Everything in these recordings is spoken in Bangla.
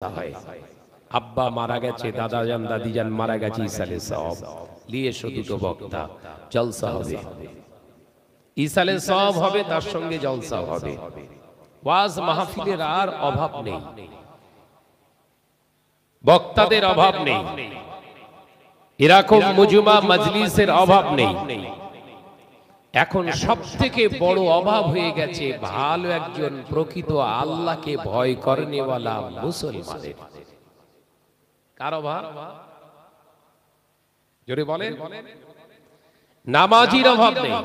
হয়। আব্বা মারা গেছে, দাদা যান দাদি যান মারা গেছে, ইসালে সব নিয়ে এসো দুটো বক্তা, জলসা হবে। ইসালে সব হবে, তার সঙ্গে জলসা হবে। ওয়াজ মাহফিলের আর অভাব নেই, বক্তাদের অভাব নেই, এরকম মুজমা মজলিসের অভাব নেই। এখন সবথেকে বড় অভাব হয়ে গেছে ভালো একজন প্রকৃত আল্লাহকে ভয় করেনেওয়ালা মুসলমানের। কার অভাব? জোরে বলেন। নামাজির অভাব নেই,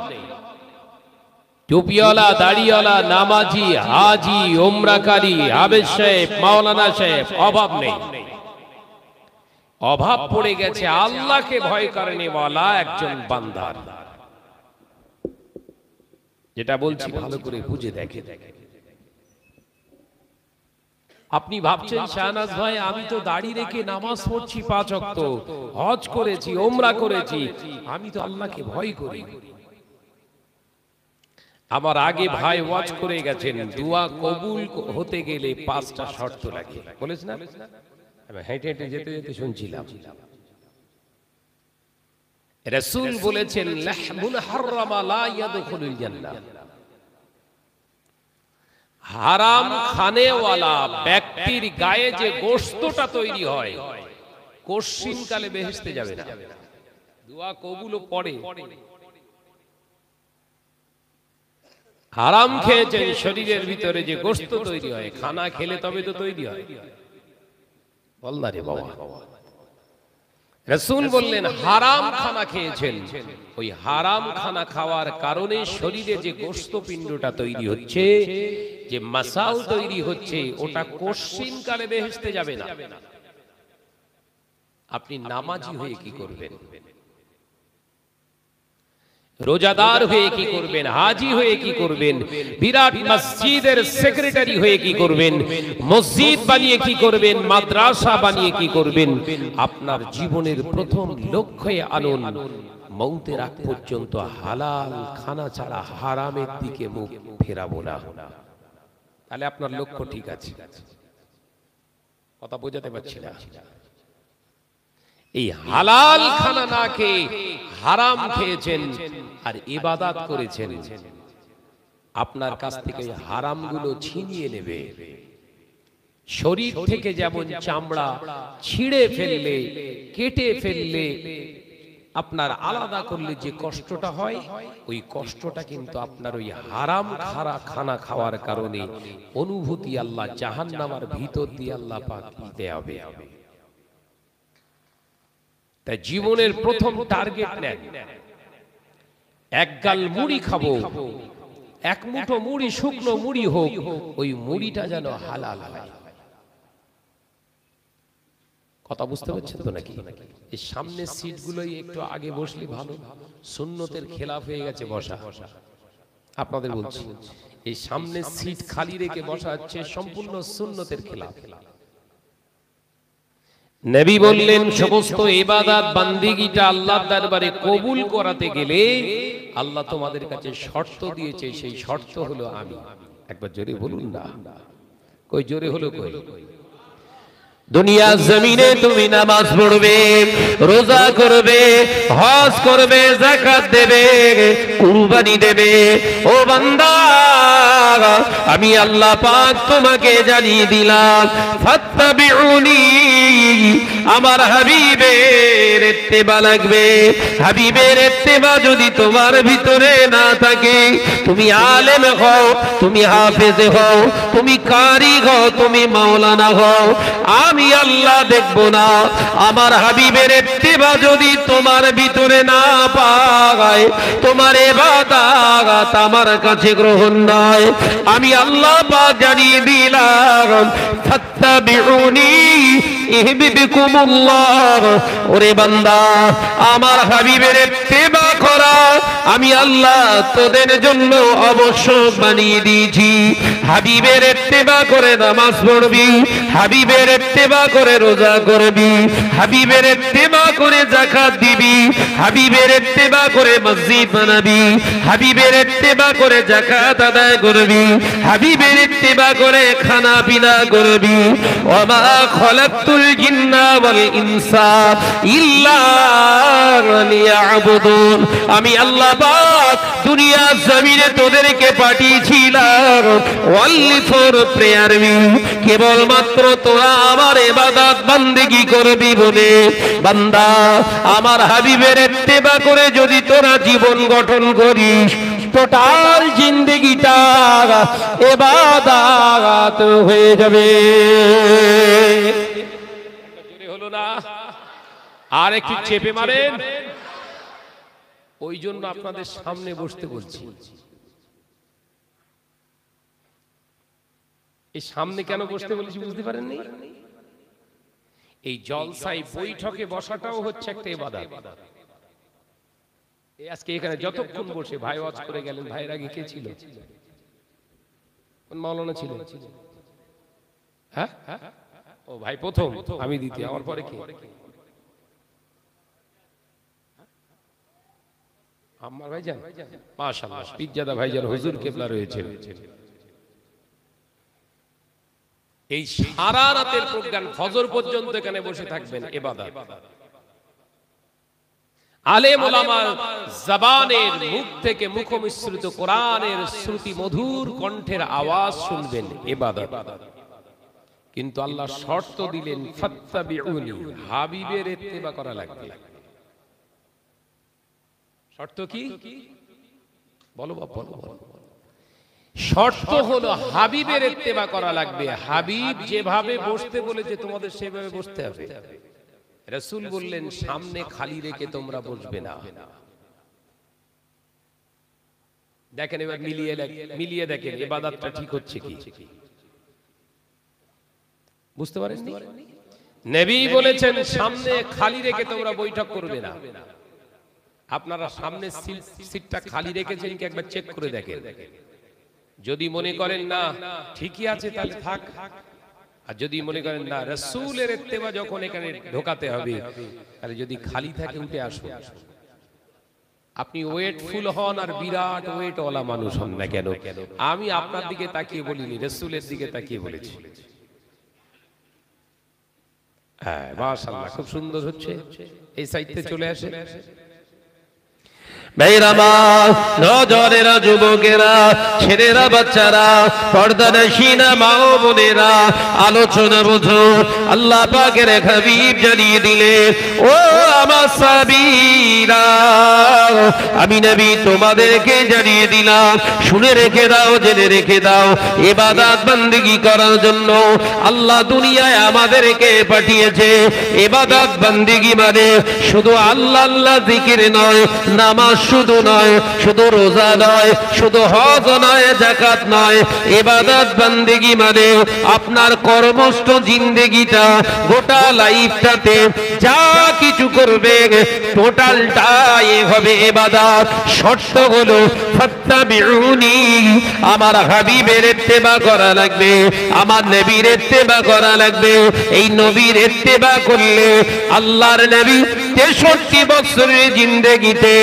টুপিওয়ালা দাড়িওয়ালা নামাজি হাজি উমরাকারী হাফেজ সাহেব মাওলানা সাহেব অভাব নেই। অভাব পড়ে গেছে আল্লাহকে ভয় করেনেওয়ালা একজন বান্দার। যেটা বলছি ভালো করে বুঝে দেখে। আপনি ভাবছেন শাহনাজ ভাই আমি তো দাড়ি রেখে নামাজ পড়ছি 5 ওয়াক্ত, হজ করেছি, ওমরা করেছি, আমি তো আল্লাহকে ভয় করি। আমার আগে ভাই ওয়াজ করে গেছেন দোয়া কবুল হতে গেলে 5টা শর্ত লাগে, বলেছেন না? আমি হেঁটে হেঁটে যেতে যেতে শুনছিলাম রাসূল বলেছেন লাহমুন হারামা লা ইয়াদখুলুল জান্নাহ। হারাম খানেওয়ালা ব্যক্তির গায়ে যে গোশতটা তৈরি হয় কোশ্চিনকালে বেহেশতে যাবে না। দোয়া কবুলও পড়ে। হারাম খেয়েছেন, শরীরের ভিতরে যে গোশত তৈরি হয়, খানা খেলে তবে তো তৈরি হয়। বল না রে বাবা। রাসূল বললেন হারাম খানা খেয়েছেন, ওই হারাম খানা খাওয়ার কারণে শরীরে যে গোশত পিণ্ডটা তৈরি হচ্ছে, যে মাসাল তৈরি হচ্ছে, ওটা কোশ্চিনকালে বেহেশতে যাবে না। আপনি নামাজি হয়ে কি করবেন? রোজাদার হয়ে কি করবেন? হাজি হয়ে কি করবেন? বিরাট মসজিদের সেক্রেটারি হয়ে কি করবেন? মসজিদ বানিয়ে কি করবেন? মাদ্রাসা বানিয়ে কি করবেন? আপনার জীবনের প্রথম লক্ষ্যে আনুন মৌতের আগ পর্যন্ত হালাল খানা ছাড়া হারামের দিকে মুখ ফেরাবো না। তাহলে আপনার লক্ষ্য ঠিক আছে। কথা বোঝাতে পারছি না? এই হালাল খানা না খেয়ে হারাম খেয়েছেন আর ইবাদত করেছেন, আপনার কাছ থেকে হারামগুলো ছিনিয়ে নেবে। শরীর থেকে যেমন চামড়া ছিঁড়ে ফেললে, কেটে ফেললে, আপনার আলাদা করলে যে কষ্টটা হয়, ওই কষ্টটা কিন্তু আপনার ওই হারাম খানা খাওয়ার কারণে অনুভূতি আল্লাহ জাহান্নামের ভিতর দিয়ে আল্লাহ পাক দিতে হবে। তাই জীবনের প্রথম টার্গেট নেন, এক গাল মুড়ি খাবো, এক মুঠো মুড়ি, শুকনো মুড়ি হোক, ওই মুড়িটা যেন হালাল হয়। কথা বুঝতে পারছেন তো নাকি? এই সামনের সিটগুলোই একটু আগে বসলে ভালো, সুন্নতের খেলাফ হয়ে গেছে বসা। আপনাদের বলছি এই সামনের সিট খালি রেখে বসা হচ্ছে সম্পূর্ণ সুন্নতের খেলাফ। নবী বললেন সমস্ত ইবাদত বান্দিগিটা আল্লাহর দরবারে কবুল করাতে গেলে আল্লাহ তোমাদের কাছে শর্ত দিয়েছে, সেই শর্ত হলো আমি। একবার জোরে বলুন না। কই জোরে হলো কই? দুনিয়া জমিনে তুমি নামাজ পড়বে, রোজা করবে, হজ করবে, যাকাত দেবে, কুরবানি দেবে। ও বান্দা, আমি আল্লাহ পাক তোমাকে জানিয়ে দিলাম ফাত্তাবিউনি, আমার হাবিবের ইত্তেবা লাগবে। হাবিবের ইত্তেবা যদি তোমার ভিতরে না থাকে, তুমি আলেম হও, তুমি হাফেজ হও, তুমি কারি হও, তুমি মাওলানা হও, আমি আল্লাহ দেখব না। আমার হাবিবের ইত্তেবা যদি তোমার ভিতরে না পায়, তোমার ইবাদত আমার কাছে গ্রহণ নয়। আমি আল্লাহ পাক জানিয়ে দিলাম ফাত্তাবিউনি ইহবিবকুমুল্লাহ। ওরে বান্দা, আমার হাবিবের ইত্তেবা করা আমি আল্লাহ তোদের জন্য অবশ্যক বানিয়ে দিয়েছি। হাবিবের ইত্তেবা করে নামাজ পড়বি, হাবিবের ইত্তেবা করে রোজা করবি, হাবিবের ইত্তেবা করে যাকাত দিবি, হাবিবের ইত্তেবা করে মসজিদ বানাবি, হাবিবের ইত্তেবা করে যাকাত আদায় করবি, হাবিবের ইত্তেবা করে খানা পিনা করবি। ওয়া মা খালাকতুল জিন্না ওয়াল ইনসা ইল্লা লিয়াবুদুন, আমি আল্লাহ পাক দুনিয়া জমিনে তোদেরকে পাঠিয়েছিলাম only for prayer me, কেবলমাত্র তোরা আমার ইবাদত বান্দেগি করবি বলে। বান্দা, আমার হাবিবের ইত্তেবা করে যদি তোরা জীবন গঠন করিস, টোটাল জিন্দেগিটা ইবাদত হয়ে যাবে। হলো না? আর একটু চেপে মারেন। ওই জন্য আপনাদের সামনে বসতে বলছি। এই সামনে কেন বসতে বলেছি বুঝতে পারেননি? এই জলসাই বৈঠকে বসাটাও হচ্ছে একটা ইবাদত। এই আজকে এখানে যতক্ষণ বসে ভাই ওয়াজ করে গেলেন, ভাইয়ের আগে কে ছিল? কোন মাওলানা ছিল? হ্যাঁ, ও ভাই প্রথম, আমি দ্বিতীয়, আমার পরে কে? আম্মার ভাইজান, মাশাআল্লাহ, পিজ্জাদা ভাইজান হুজুর কেবলা রয়েছে। এই সারা রাতের প্রোগ্রাম ফজর পর্যন্ত এখানে বসে থাকবেন ইবাদত। আলেম ওলামা জবানের মুখ থেকে মুখমিশ্রিত কোরআনের শ্রুতি মধুর কণ্ঠের আওয়াজ শুনবেন, ইবাদত। কিন্তু আল্লাহ শর্ত দিলেন ফাত্তাবিউনি, হাবিবের ইত্তেবা করা লাগবে। শর্ত কি? বলো বাপ, বলো। শর্ত হলো হাবিবের ইত্তেবা করা লাগবে। হাবিব যেভাবে বসতে বলেছে তোমাদের সেভাবে বসতে হবে। রাসূল বললেন সামনে খালি রেখে তোমরা বসবে না। দেখেন এবার মিলিয়ে দেখেন ইবাদতটা ঠিক হচ্ছে কি। বুঝতে পারেননি? নবী বলেছেন সামনে খালি রেখে তোমরা বৈঠক করবে না। আপনারা সামনে সিটটা খালি রেখেছেন কি একবার চেক করে দেখেন। যদি মনে করেন না ঠিকই আছে তাহলে থাক, আর যদি মনে করেন না রাসূলের ইত্তেবা যখন এখানে ঢোকাতে হবে, তাহলে যদি খালি থাকে উঠে আসুন। আপনি ওয়েটফুল হন আর বিরাট ওয়েট ওয়ালা মানুষ হন না কেন, আমি আপনার দিকে তাকিয়ে বলিনি, রাসূলের দিকে তাকিয়ে বলেছি। হ্যাঁ মাশাআল্লাহ, খুব সুন্দর হচ্ছে। এই সাইডে চলে আসে ভাইরামা, নজরেরা, যুবকেরা, ছেলেরা, বাচ্চারা, পর্দানশীনা মা ও বোনেরা, আলোচনা বোঝো। আল্লাহ পাকের হাবিব জানিয়ে দিলে, ও আমার সাহাবীরা, আমি নবী তোমাদেরকে জানিয়ে দিলাম, শুনে রেখে দাও, জেনে রেখে দাও, ইবাদত বান্দেগি করার জন্য আল্লাহ দুনিয়ায় আমাদেরকে পাঠিয়েছে। ইবাদত বান্দেগি মানে শুধু আল্লাহ আল্লাহ জিকির নয়, নামাজ শুধু নয়, শুধু রোজা নয়, শুধু হজ নয়, যাকাত নয়। ইবাদত বান্দেগি মানে আপনার কর্মস্থ জিন্দেগিটা, গোটা লাইফটাতে যা কিছু করবে টোটালটাই হবে ইবাদত। শর্ত হলো ফাত্তাবিউনি, আমার হাবিবের ইত্তেবা করা লাগবে, আমার নবীর ইত্তেবা করা লাগবে। এই নবীর ইত্তেবা করলে আল্লাহর নবী 63 বছরের জিন্দেগিতে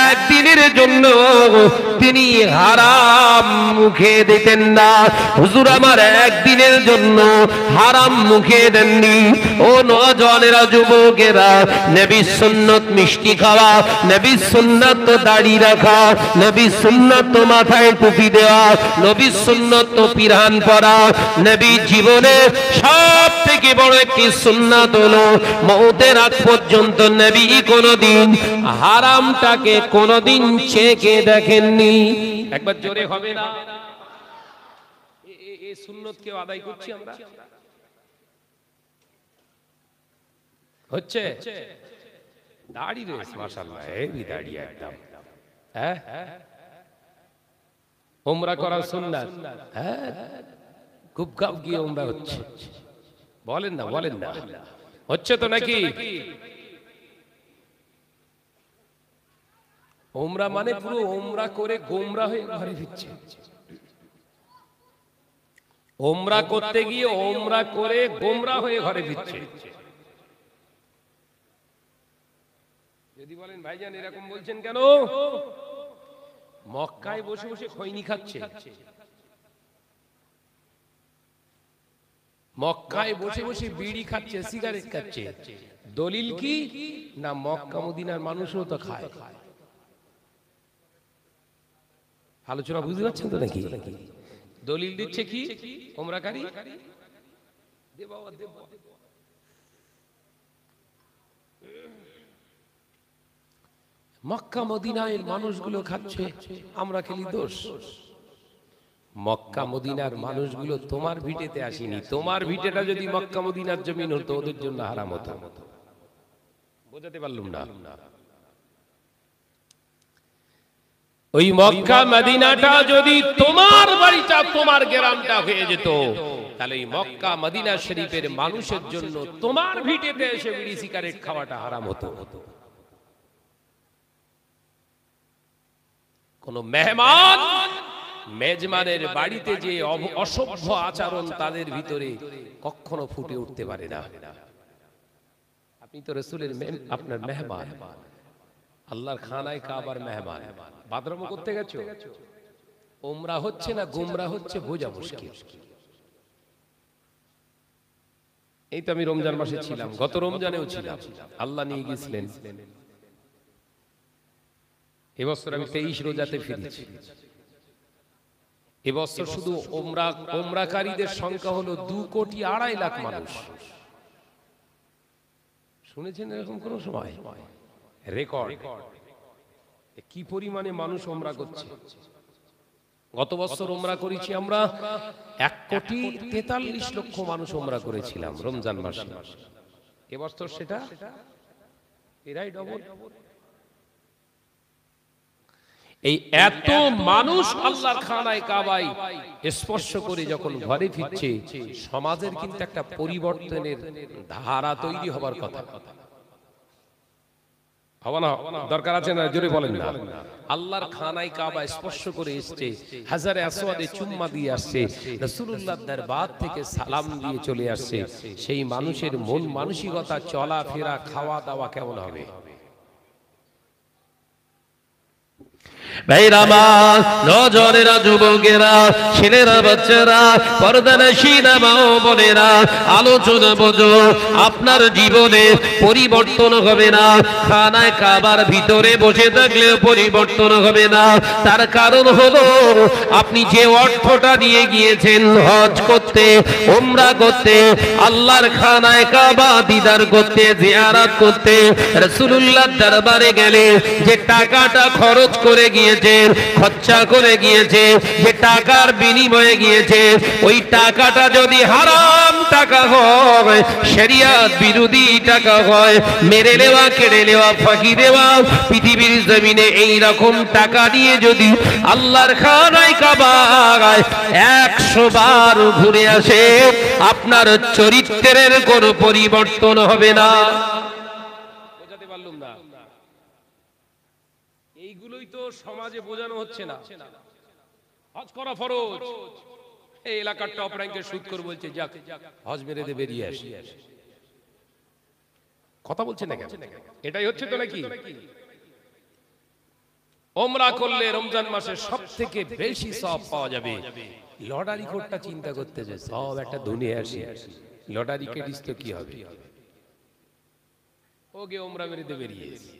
একদিনের জন্য তিনি হারাম মুখে দিতেন না। হুজুর আমার একদিনের জন্য হারাম মুখে দেননি। ও নওজওয়ানেরা, যুবকেরা, নবীর সুন্নাত মিষ্টি খাওয়া, নবীর সুন্নাত তো দাড়ি রাখা, নবীর সুন্নাত তো মাথায় টুপি দেওয়া, নবীর সুন্নাত তো পিরান পরা। নবীর জীবনে সব থেকে বড় একটি সুন্নাত হলো মওতের আগ পর্যন্ত নবী কোনদিন হারামটাকে কোনদিন চেখে দেখেননি। একবার জোরে হবে না? এই সুন্নাত কেউ আদায় করছি আমরা? হচ্ছে দাড়ি রয়েছে মাশাআল্লাহ, হেভি দাড়ি একদম। হ্যাঁ, উমরা করার সুন্নাত, হ্যাঁ, খুব গাব গিয়ে উমরা হচ্ছে। বলেন না, বলেন না, হচ্ছে তো নাকি? উমরা মানে পুরো উমরা করে গোমরা হয়ে ঘরে ফিরছে। ওমরা করতে গিয়ে ওমরা করে গোমরা হয়ে ঘরে ফিরছে। যদি বলেন ভাইজান এরকম বলছেন কেন, মক্কায় বসে বসে খৈনি খাচ্ছে, মক্কায় বসে বসে বিড়ি খাচ্ছে, সিগারেট খাচ্ছে। দলিল কি না মক্কা মদিনার মানুষও তো খায়। আলোচনা বুঝতে পারছেন তো নাকি? দলিল দিচ্ছে কি ওমরাকারী, মক্কা মদিনার মানুষগুলো খাচ্ছে, আমরা খেলি দোষ। মক্কা মদিনার মানুষগুলো তোমার ভিটেতে আসেনি, তোমার ভিটেটা যদি মক্কা মদিনার জমিন হতো ওদের জন্য হারাম হতো। বোঝাতে পারলাম না? ওই মক্কা মদিনাটা যদি তোমার বাড়িটা তোমার গ্রামটা হয়ে যেত, তাহলে এই মক্কা মদিনা শরীফের মানুষের জন্য তোমার ভিটেতে এসে বিড়ি সিগারেট খাওয়াটা হারাম হতো। কোন মেহমান মেজমানের বাড়িতে যে অসভ্য আচরণ তাদের ভিতরে কখনো ফুটে উঠতে পারে না। আপনি তো রাসূলের আপনার মেহমান, আল্লাহর খানায় কাবার মেহমান, বাদরম করতে গেছো, ওমরা হচ্ছে না গুমরা হচ্ছে, বোঝা মুশকিল। এই তো আমি রমজান মাসে ছিলাম, গত রমজানেও ছিলাম, আল্লাহ নিয়ে গেছিলেন। এবছর আমি 23 রোজাতে ফিরেছি। এবছর শুধু ওমরাকারীদের সংখ্যা হলো 2,2,5 কোটি মানুষ। শুনেছেন এরকম কোন সময়? রেকর্ড। কি পরিমাণে মানুষ ওমরা করছে। গত বছর ওমরা করেছি আমরা 1,43,00,000 মানুষ ওমরা করেছিলাম রমজান মাসে। এবছর সেটা এরাই ডবল। এই এত মানুষ আল্লাহর খানায় কাবায় স্পর্শ করে যখন ঘরে ফিরছে, সমাজের কিন্তু একটা পরিবর্তনের ধারা তৈরি হবার কথা। হবে না? দরকার আছে না? জোরে বলেন না। আল্লাহর খানায় কাবা স্পর্শ করে এসেছে, হাজারে আসওয়াদে চুম্মা দিয়ে আসছে, রাসূলুল্লাহর দরবার থেকে সালাম দিয়ে চলে আসছে। সেই মানুষের মন মানসিকতা, চলাফেরা, খাওয়া দাওয়া কেমন হবে? ভাইরা আমার, নজরেরা, যুবকেরা, ছেলেরা, বাচ্চারা, পর্দানশীনা মা ও বোনেরা, আলোচনা বোঝো। আপনার জীবনে পরিবর্তন হবে না, খানায় কাবার ভিতরে বসে থাকলেও পরিবর্তন হবে না। তার কারণ হলো আপনি যে অর্থটা নিয়ে গিয়েছেন হজ করতে, উমরা করতে, আল্লাহর খানায় কাবা দিদার করতে, জিয়ারত করতে, রাসূলুল্লাহর দরবারে গেলে যে টাকাটা খরচ করে গিয়েছে, খরচা করে গিয়েছে, যে টাকার বিনিময়ে গিয়েছে, ওই টাকাটা যদি হারাম টাকা হয়, শরিয়ত বিরোধী টাকা হয়, মেরে নেওয়া, কেড়ে নেওয়া, ফাঁকি দেওয়া, পৃথিবীর জমিনে এই রকম টাকা দিয়ে যদি আল্লাহর খানায় কাবায় 100 বার ঘুরে আসে, আপনার চরিত্রের কোনো পরিবর্তন হবে না। বোঝাতে পারলাম না? এইগুলোই তো সমাজে বোঝানো হচ্ছে না। হজ করা ফরজ, এই এলাকার টপ র্যাঙ্কের সুদখোর বলছে যাক হজ মেরে দে, বেরিয়ে আসি। কথা বলছে না কেন? এটাই হচ্ছে তো নাকি? ওমরা করলে রমজান মাসে সবথেকে বেশি সওয়াব পাওয়া যাবে। লটারি কোডটা চিন্তা করতে যে সব একটা দুনিয়া আসি, লটারি কেটিস তো কি হবে? ওকে ওমরা মেরে দে, বেরিয়ে আসি।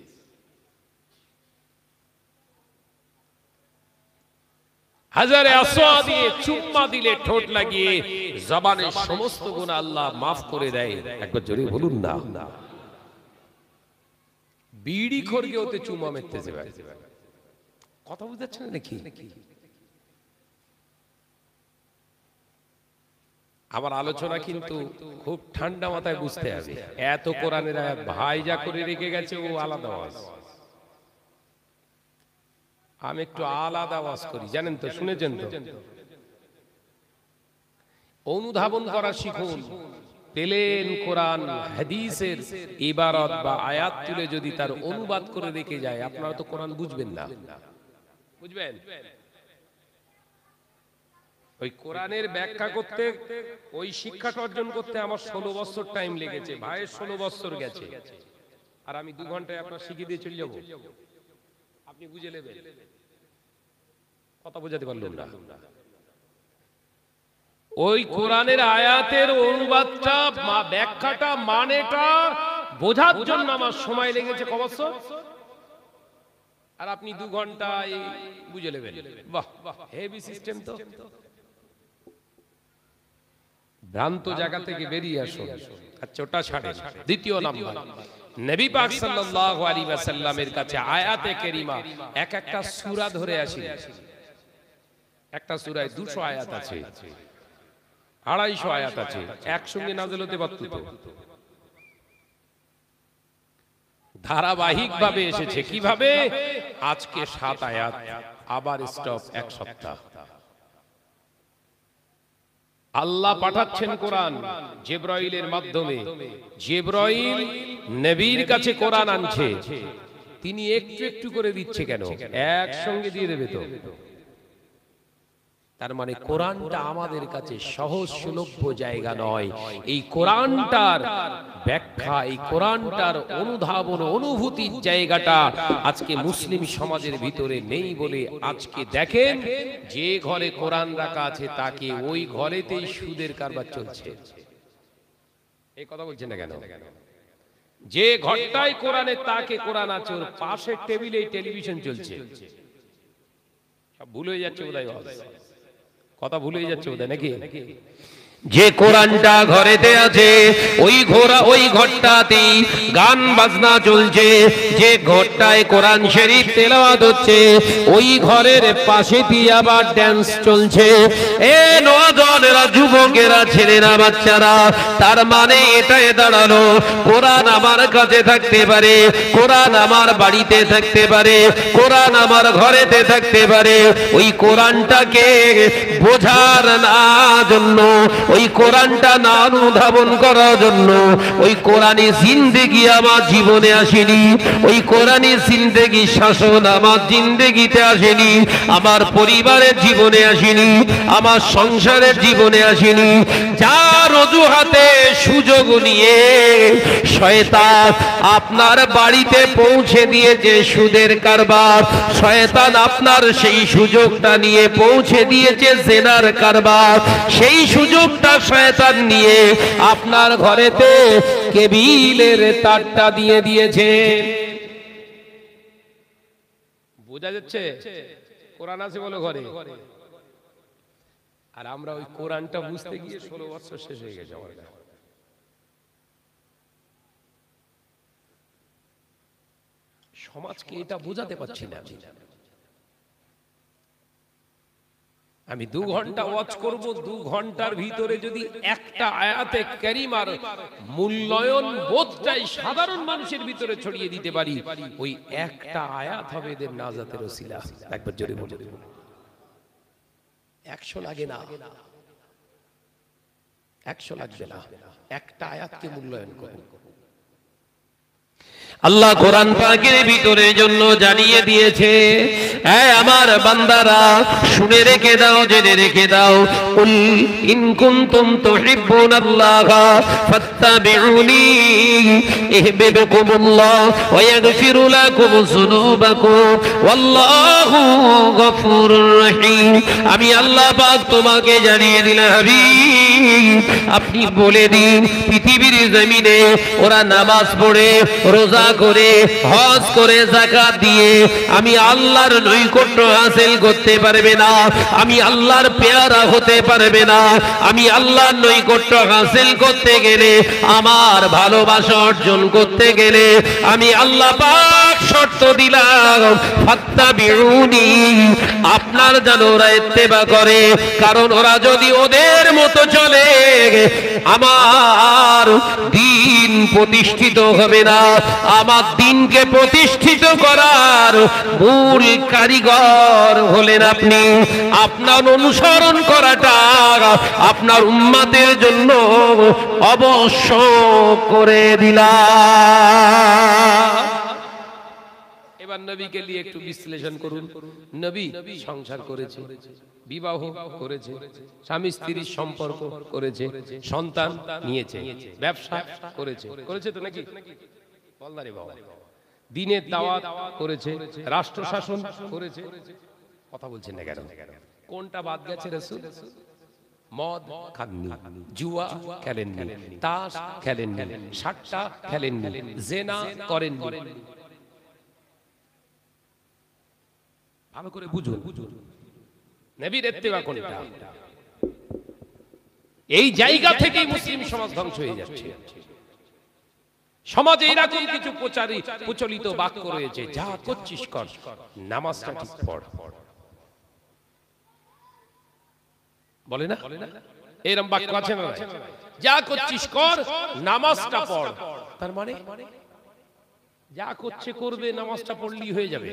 হাজারে আসওয়াদ দিয়ে চুম্মা দিলে, ঠোঁট লাগিয়ে, জবানের সমস্ত গুনাহ আল্লাহ মাফ করে দেয়। একবার জোরে বলুন না। বিড়ি খোরকে ওতে চুম্মা মেরতেছে ভাই। কথা বুঝাচ্ছেন নাকি? আমার আলোচনা কিন্তু খুব ঠান্ডা মাথায় বুঝতে হবে। এত কোরআনের আয়াত ভাই যা করে রেখে গেছে ও আলাদা আওয়াজ, আমি একটু আলাদা আওয়াজ করি, জানেন তো, শুনেছেন তো? অনুধাবন করা শিখুন। পেলেন কোরআন হাদিসের ইবারত বা আয়াত তুলে যদি তার অনুবাদ করে রেখে যায়, আপনারা তো কোরআন বুঝবেন না। বুঝবেন? ওই কোরআনের ব্যাখ্যা করতে, ওই শিক্ষাটা অর্জন করতে আমার 16 বছর টাইম লেগেছে। ভাইয়ের 16 বছর গেছে, আর আমি 2 ঘন্টায় আপনার শিখিয়ে দিয়ে চলে যাবো, আপনি বুঝে নেবেন। কথা বোঝাতে পারলাম না? ওই কোরআনের আয়াতের অনুবাদটা, ব্যাখ্যাটা, মানেটা বোঝার জন্য আমার সময় লেগেছে ক বছর, আর আপনি 2 ঘন্টায় বুঝে নেবেন। বাহ, হেভি সিস্টেম তো। ভ্রান্ত জায়গা থেকে বেরিয়ে আসুন। আচ্ছা, ওটা ছাড়েন। দ্বিতীয় নাম্বার, নবী পাক সাল্লাল্লাহু আলাইহি ওয়াসাল্লামের কাছে আয়াতে কারিমা এক একটা সূরা ধরে আসি। একটা সূরায় 200 আয়াত আছে, 250 আয়াত আছে, একসঙ্গে নাযিল হতে পারত তো। ধারাবাহিক ভাবে এসেছে। কিভাবে? আজকে 7 আয়াত, আবার স্টপ 1 সপ্তাহ। আল্লাহ পাঠাচ্ছেন কোরআন জিবরাইলের মাধ্যমে। জিবরাইল নবীর কাছে কোরআন আনছে, তিনি একটু একটু করে দিচ্ছে কেন? একসঙ্গে দিয়ে দেবে তো? তার মানে কোরআনটা আমাদের কাছে সহজ সুলভ্য জায়গা নয়। এই কোরআনটার ব্যাখ্যা, এই কোরআনটার অনুধাবন, অনুভূতির জায়গাটা আজকে মুসলিম সমাজের ভিতরে নেই বলে আজকে দেখেন যে ঘরে কোরআন রাখা আছে তাকে ওই ঘরেতেই সুদের কারবার চলছে। এই কথা বলছেন না কেন? যে ঘরটায় কোরআনে তাকে কোরআন আছে, ওর পাশের টেবিলে টেলিভিশন চলছে। সব ভুল হয়ে যাচ্ছে বোধহয়, কথা ভুলে যাচ্ছে বোধহয় নাকি? যে কোরআনটা ঘরেতে আছে ওই ঘরটাতেই গান বাজনা চলছে। যে ঘরটায় কোরআন শরীফ তেলাওয়াত হচ্ছে ওই ঘরের পাশেই আবার ড্যান্স চলছে। এ নওজওয়ানেরা, যুবকেরা, ছেলেরা, বাচ্চারা, তার মানে এটাই দাঁড়ালো কোরআন আমার কাছে থাকতে পারে, কোরআন আমার বাড়িতে থাকতে পারে, কোরআন আমার ঘরেতে থাকতে পারে। ওই কোরআনটাকে বোঝার না জন্য, ওই কোরআনটা না অনুধাবন করার জন্য ওই কোরআনী জিন্দেগি আমার জীবনে আসেনি, ওই কোরআনী জিন্দেগি শাসন আমার জিন্দেগিতে আসেনি, আমার পরিবারের জীবনে আসেনি, আমার সংসারের জীবনে আসেনি। যার অজুহাতে, সুযোগ নিয়ে শয়তান আপনার বাড়িতে পৌঁছে দিয়েছে সুদের কারবার, শয়তান আপনার সেই সুযোগটা নিয়ে পৌঁছে দিয়েছে জেনার কারবার, সেই সুযোগটা শয়তান নিয়ে আপনার ঘরেতে কেবিলের তারটা দিয়ে দিয়েছে। বোঝা যাচ্ছে? কোরআন আছে বলে ঘরে, আর আমরা ওই কোরআনটা বুঝতে গিয়ে 16 বছর শেষ হয়ে গেছে আমার। সমাজকে এটা বোঝাতে পারছি না। আমি 2 ঘন্টা ওয়াচ করব, 2 ঘন্টার ভিতরে যদি একটা আয়াতে কারিমার মূল্যায়ন বোধটাই সাধারণ মানুষের ভিতরে ছড়িয়ে দিতে পারি, ওই একটা আয়াত হবে এদের নাজাতের ওসিলা। একবার জোরে বলুন। 100 লাগে না, 100 লাগবে না, একটা আয়াতকে মূল্যায়ন করুন। আল্লাহ কোরআন পাকের ভিতরে জন্য জানিয়ে দিয়েছে, হে আমার বান্দারা শুনে রেখে দাও, জেনে রেখে দাও। কুল ইন কুনতুম তুহিব্বুনাল্লাহা ফাত্তাবিউনি ইহবিবকুমুল্লাহ ওয়া ইয়াগফিরু লাকুম যুনুবাকুম ওয়াল্লাহু গফুরুর রহিম। আমি আল্লাহ পাক তোমাকে জানিয়ে দিলাম হাবিব, আপনি বলে দিন পৃথিবীর জমিনে ওরা নামাজ পড়ে, রোজা করে, হজ করে, যাকাত দিয়ে আমি আল্লাহর নৈকট্য হাসিল করতে পারবে না, আমি আল্লাহর পেয়ারা হতে পারবে না। আমি আল্লাহর নৈকট্য হাসিল করতে গেলে, আমার ভালোবাসা অর্জন করতে গেলে আমি আল্লাহ পাক শর্ত দিলাম ফাত্তাবিউনি, আপনার যেন ওরা ইত্তেবা করে। কারণ ওরা যদি ওদের মতো চলে আমার দিন প্রতিষ্ঠিত হবে না। আমার দিনকে প্রতিষ্ঠিত করার মূল কারিগর হলেন আপনি। আপনার অনুসরণ করাটা আপনার উম্মতের জন্য অবশ্য করে দিলাম। এবার এবার নবীকে নিয়ে একটু বিশ্লেষণ করুন। নবী সংসার করেছে, বিবাহ করেছে, স্বামী স্ত্রীর সম্পর্ক করেছে, সন্তান নিয়েছে, ব্যবসা করেছে, করেছে তো নাকি? বলদারে বাবা, দিনের দাওয়াত করেছে, রাষ্ট্র শাসন করেছে। কথা বলছেন না কেন? কোনটা বাদ গেছে রাসূল? মদ খাননি, জুয়া খেলেননি, তাস খেলেননি, সাট্টা খেলেননি, জেনা করেননি। ভালো করে বুঝুন নবীর ইত্তেবা কোনটা। এই জায়গা থেকেই মুসলিম সমাজ ধ্বংস হয়ে যাচ্ছে। সমাজে এরকম কিছু প্রচলিত বাক্য রয়েছে, যা করছিস কর, নামাজটা ঠিক পড়, বলে না? এরকম বাক্য আছে না? যা করছিস কর, নামাজটা পড়। তার মানে যা করছে করবে, নামাজটা পড়লেই হয়ে যাবে।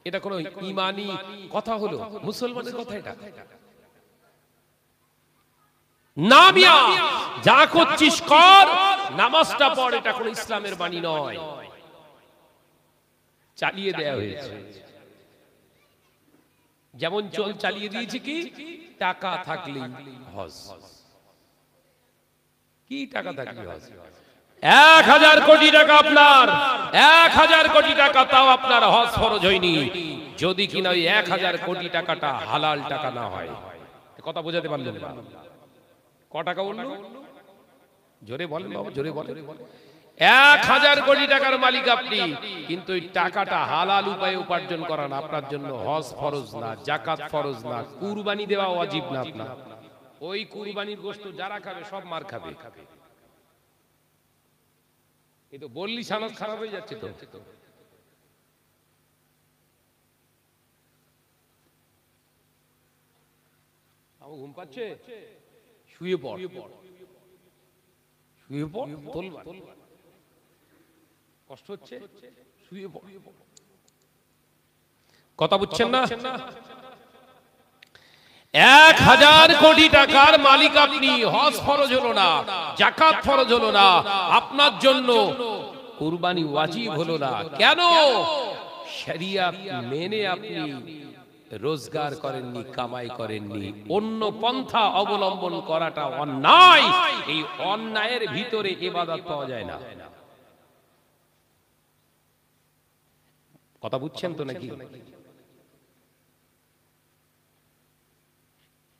এটা কোনো ঈমানি কথা হলো? মুসলমানের কথা এটা না মিয়া। যা করছিস কর, নামাজটা পড়, এটা কোনো ইসলামের বাণী নয়। চালিয়ে দেয়া হয়েছে। যেমন চালিয়ে দিয়েছি কি, টাকা থাকলেই হজ। কি টাকা থাকলে হজ? 1000 কোটি টাকা আপনার, 1000 কোটি টাকা, তাও আপনার হজ ফরজ হয়নি যদি কিনা ওই 1000 কোটি টাকাটা হালাল টাকা না হয়। কথা বোঝাতে পারলেন না? ক টাকা বললো? জোরে বলেন বাবা, জোরে বলেন। 1000 কোটি টাকার মালিক আপনি, কিন্তু ওই টাকাটা হালাল উপায়ে উপার্জন করা না, আপনার জন্য হজ ফরজ না, জাকাত ফরজ না, কুরবানি দেওয়া ওয়াজিব না আপনার। ওই কুরবানির গোশত যারা খাবে সব মার খাবে। এই তো বললি সানাদ খারাপ হয়ে যাচ্ছে তো। আমার ঘুম পাচ্ছে, শুয়ে পড়, শুয়ে পড়, তোলবা, কষ্ট হচ্ছে, শুয়ে পড়। কথা বুঝছেন না? 1000 কোটি টাকার মালিক আপনি, হজ ফরজ হলো না, জাকাত ফরজ হলো না, আপনার জন্য কুরবানি ওয়াজিব হলো না। কেন? শরিয়ত মেনে আপনি রোজগার করেননি, কামাই করেননি, অন্য পন্থা অবলম্বন করাটা অন্যায়। এই অন্যায়ের ভিতরে ইবাদত পাওয়া যায় না। কথা বুঝছেন তো নাকি?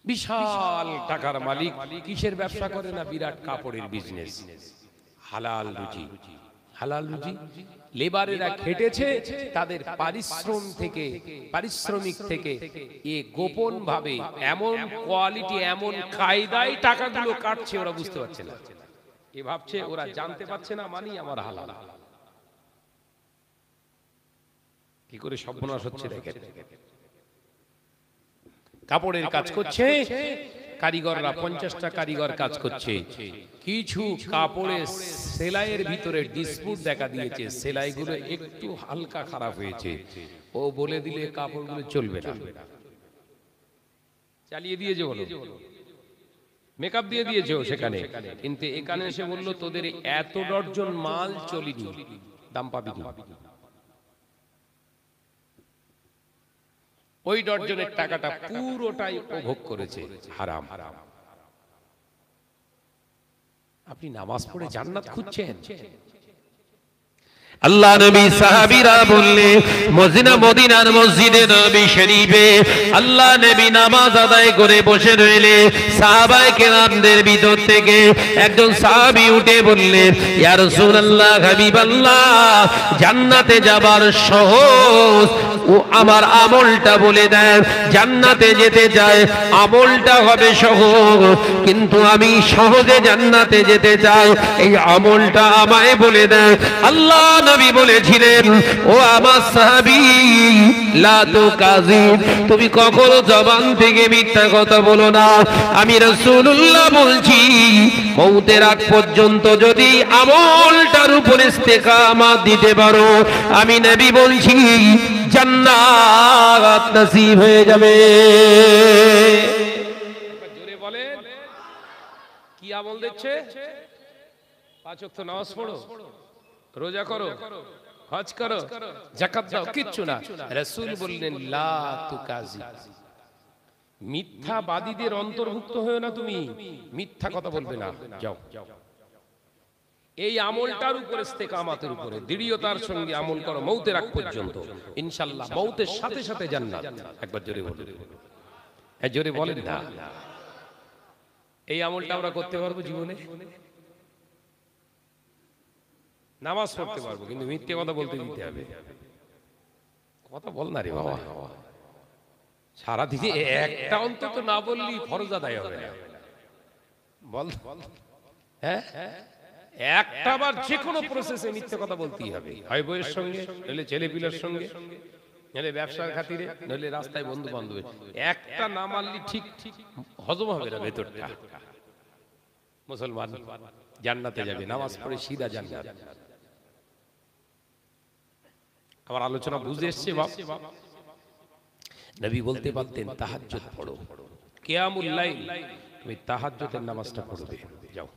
বিশাল টাকার মালিক কিসের ব্যবসা করে না? বিরাট কাপড়ের বিজনেস। হালাল রুজি, হালাল রুজি। লেবারেরা খেটেছে, তাদের পারিশ্রমিক থেকে এ গোপন ভাবে এমন কোয়ালিটি, এমন কায়দায় টাকাগুলো কাটছে, ওরা বুঝতে পারছে না। এ ভাবছে, ওরা জানতে পারছে না, মানি আমার হালাল। কি করে সর্বনাশ হচ্ছে দেখেন। কাপড়ের কাজ করছে কারিগররা, 50টা কারিগর কাজ করছে। কিছু কাপড়ের সেলাইয়ের ভিতরে ডিসপুট দেখা দিয়েছে, সেলাইগুলো একটু হালকা খারাপ হয়েছে। ও বলে দিলে কাপড়গুলো চলবে না, চালিয়ে দিয়েছে, বলো মেকআপ দিয়ে দিয়েছে সেখানে। কিন্তু এখানে এসে বললো, তোদের এত ডর্জন মাল চলিনি, দাম পাবি না। ওই ডর্জনের টাকাটা পুরোটাই উপভোগ করেছে, হারাম। আপনি নামাজ পড়ে জান্নাত খুঁজছেন? আল্লাহ নবী সাহাবীরা বললে মদিনার মসজিদে নবী শরীফে আল্লাহ নবী নামাজ আদায় করে বসে রইলে সাহাবায়ে কেরামদের ভিতর থেকে একজন সাহাবী উঠে বললেন, ইয়া রাসূলুল্লাহ, হাবিবাল্লাহ, জান্নাতে যাবার সহজ ও আমার আমলটা বলে দেন। জান্নাতে যেতে চাই, আমলটা হবে সহজ, কিন্তু আমি সহজে জান্নাতে যেতে চাই, এই আমলটা আমায় বলে দেন। আল্লাহ নবী বলেছিলেন, ও আমার সাহাবী, লা তুকাযিব, তুমি কখনো জবান থেকে মিথ্যা কথা বলো না। আমি রাসূলুল্লাহ বলছি, মওতের আগ পর্যন্ত যদি আমলটার উপর ইস্তেকামাত দিতে পারো, আমি নবী বলছি জান্নাত নসিব হয়ে যাবে। জোরে বলেন, কি আমল দিচ্ছে? 5 ওয়াক্ত নামাজ পড়ো, রোজা করো, হজ করো, যাকাত দাও, কিচ্ছু না। রাসূল বললেন লা তুকাজি, মিথ্যাবাদীদের অন্তর্ভুক্ত হয়েও না, তুমি মিথ্যা কথা বলবে না, যাও। এই আমলটার উপরে, ইস্তেকামাতের উপরে দৃঢ়তার সঙ্গে আমল করো মৌতের আগ পর্যন্ত, ইনশাআল্লাহ মৌতের সাথে সাথে জান্নাত। একবার জোরে বলুন, হ্যাঁ জোরে বলেন না। এই আমলটা আমরা করতে পারবো জীবনে? নামাজ পড়তে পারবো, কিন্তু মিথ্যে কথা বলতে দিতে হবে। কথা বল না রে বাবা, সারাদিনে একটা অন্তত না বললি ফরজ আদায় হবে না, বল। হ্যাঁ, একটা বার যে কোনো প্রসেসে মিথ্যে কথা বলতেই হবে, হয় বইয়ের সঙ্গে, নইলে ছেলে পিলার সঙ্গে, নইলে ব্যবসার খাতিরে, নইলে রাস্তায় বন্ধু বান্ধবের। একটা না মানলি ঠিক হজম হবে না ভেতরটা। মুসলমান জান্নাতে যাবে, নামাজ পড়ে সিধা জান্নাত। আমার আলোচনা বুঝে এসছে বাপ? নবী বলতে পারতেন তাহাজ্জুদ পড়ো, কিয়ামুল লাইল, তুমি তাহাজ্জুদের নামাজটা পড়বে, যাও।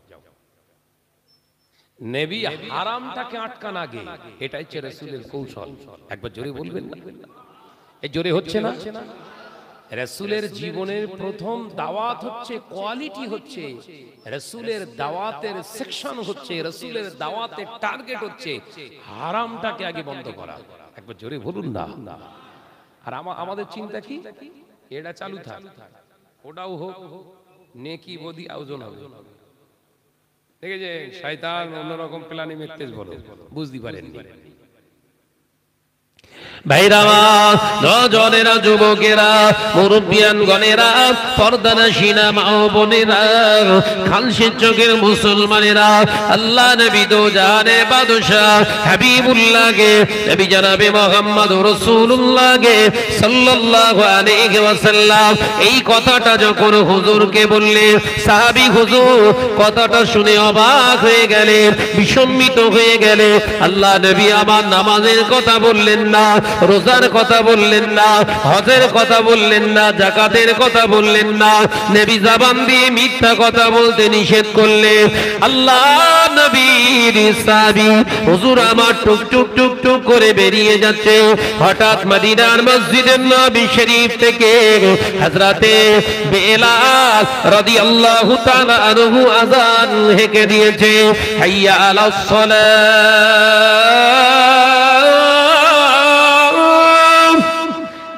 নবী হারামটাকে আটকান আগে, এটাই হচ্ছে রাসূলের কৌশল। একবার জোরে বলবেন না? এই জোরে হচ্ছে না? রাসূলের জীবনের প্রথম দাওয়াত হচ্ছে, কোয়ালিটি হচ্ছে, রাসূলের দাওয়াতের সেকশন হচ্ছে, রাসূলের দাওয়াতের টার্গেট হচ্ছে হারামটাকে আগে বন্ধ করা। একবার জোরে বলুন না। আর আমাদের চিন্তা কি? এটা চালু থাক, ওটাও হোক, নেকি বদি আয়োজন হবে। দেখেছেন শয়তান অন্যরকম প্ল্যানে মেতেজ বলো, বুঝতে পারেননি। ভাইরা, নজনেরা, যুবকেরা, মুরব্বিয়ান গণেরা, পর্দানাশীনা মা ও বোনেরা, খালসের চোখের মুসলমানেরা, আল্লাহ নবী তো জানে বাদশাহ হাবিবুল্লাহকে, নবী জনাবে মুহাম্মদ রাসূলুল্লাহকে সাল্লাল্লাহু আলাইহি ওয়াসাল্লাম এই কথাটা যখন হুজুরকে বললেন, সাহাবী হুজুর কথাটা শুনে অবাক হয়ে গেলেন, বিস্মিত হয়ে গেলেন। আল্লাহ নবী আমার নামাজের কথা বললেন না, রোজার কথা বললেন না, হজের কথা বললেন না, যাকাতের কথা বললেন না, নবী জবান দিয়ে মিথ্যা কথা বলতে নিষেধ করলেন। আল্লাহ নবীর সাহাবী হুজুর আমার টুক টুক টুক টুক করে বেরিয়ে যাচ্ছে, হঠাৎ মদিনার মসজিদের নবী শরীফ থেকে হযরতে বেলাল রাদিয়াল্লাহু তাআলা আনহু আযান হেঁকে দিয়েছে, হাইয়া আলাস সালাত।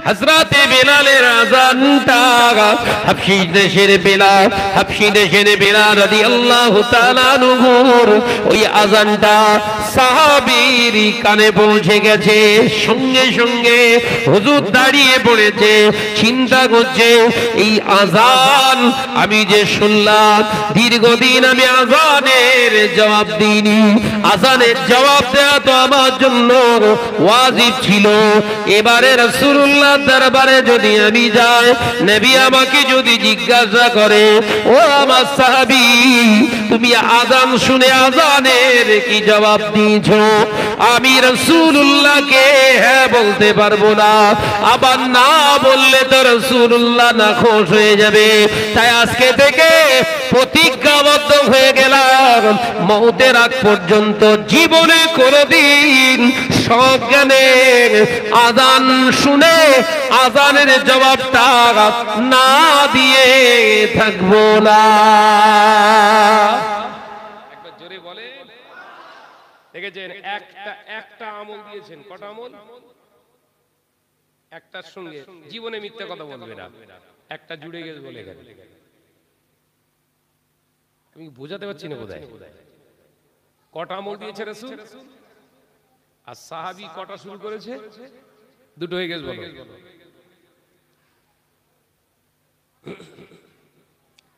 হযরতে বেলালের আযানটা হাবশী দেশের বেলাল, হাবশী দেশের বেলাল রাদিয়াল্লাহু তাআলা আনহুর ওই আযানটা সাহাবীর কানে পৌঁছে গেছে। সঙ্গে সঙ্গে হুজুর দাঁড়িয়ে পড়েছে, চিন্তা করছে এই আযান আমি যে শুনলাম, দীর্ঘদিন আমি আযানের জবাব দিইনি, আযানের জবাব দেওয়া তো আমার জন্য ওয়াজিব ছিল। এবারে রাসূলুল্লাহ দরবারে যদি আমি যাই, নবী আমাকে যদি জিজ্ঞাসা করে, ও আমার সাহাবী তুমি আযান শুনে আযানের কি জবাব দিয়েছো, আমি রাসূলুল্লাহকে হ্যাঁ বলতে পারবো না, আবার না বললে তো রাসূলুল্লাহ নাখোশ হয়ে যাবে। তাই আজকে থেকে প্রতিজ্ঞাবদ্ধ হয়ে গেলাম, মওতের আগ পর্যন্ত জীবনে কোনোদিন সজ্ঞানে আযান শুনে আযানের জবাবটা না দিয়ে থাকবো না। একবার জোরে বলে। দেখেছেন একটা আমল দিয়েছেন, কটা আমল? একটার সঙ্গে জীবনে মিথ্যা কথা বলবে না, একটা জুড়ে গেছে বলে গেল। আমি বোঝাতে পারছি না বোধহয়। কটা আমল দিয়েছে রাসূল, আর সাহাবী কটা শুরু করেছে? দুটো হয়ে গেছে বলো।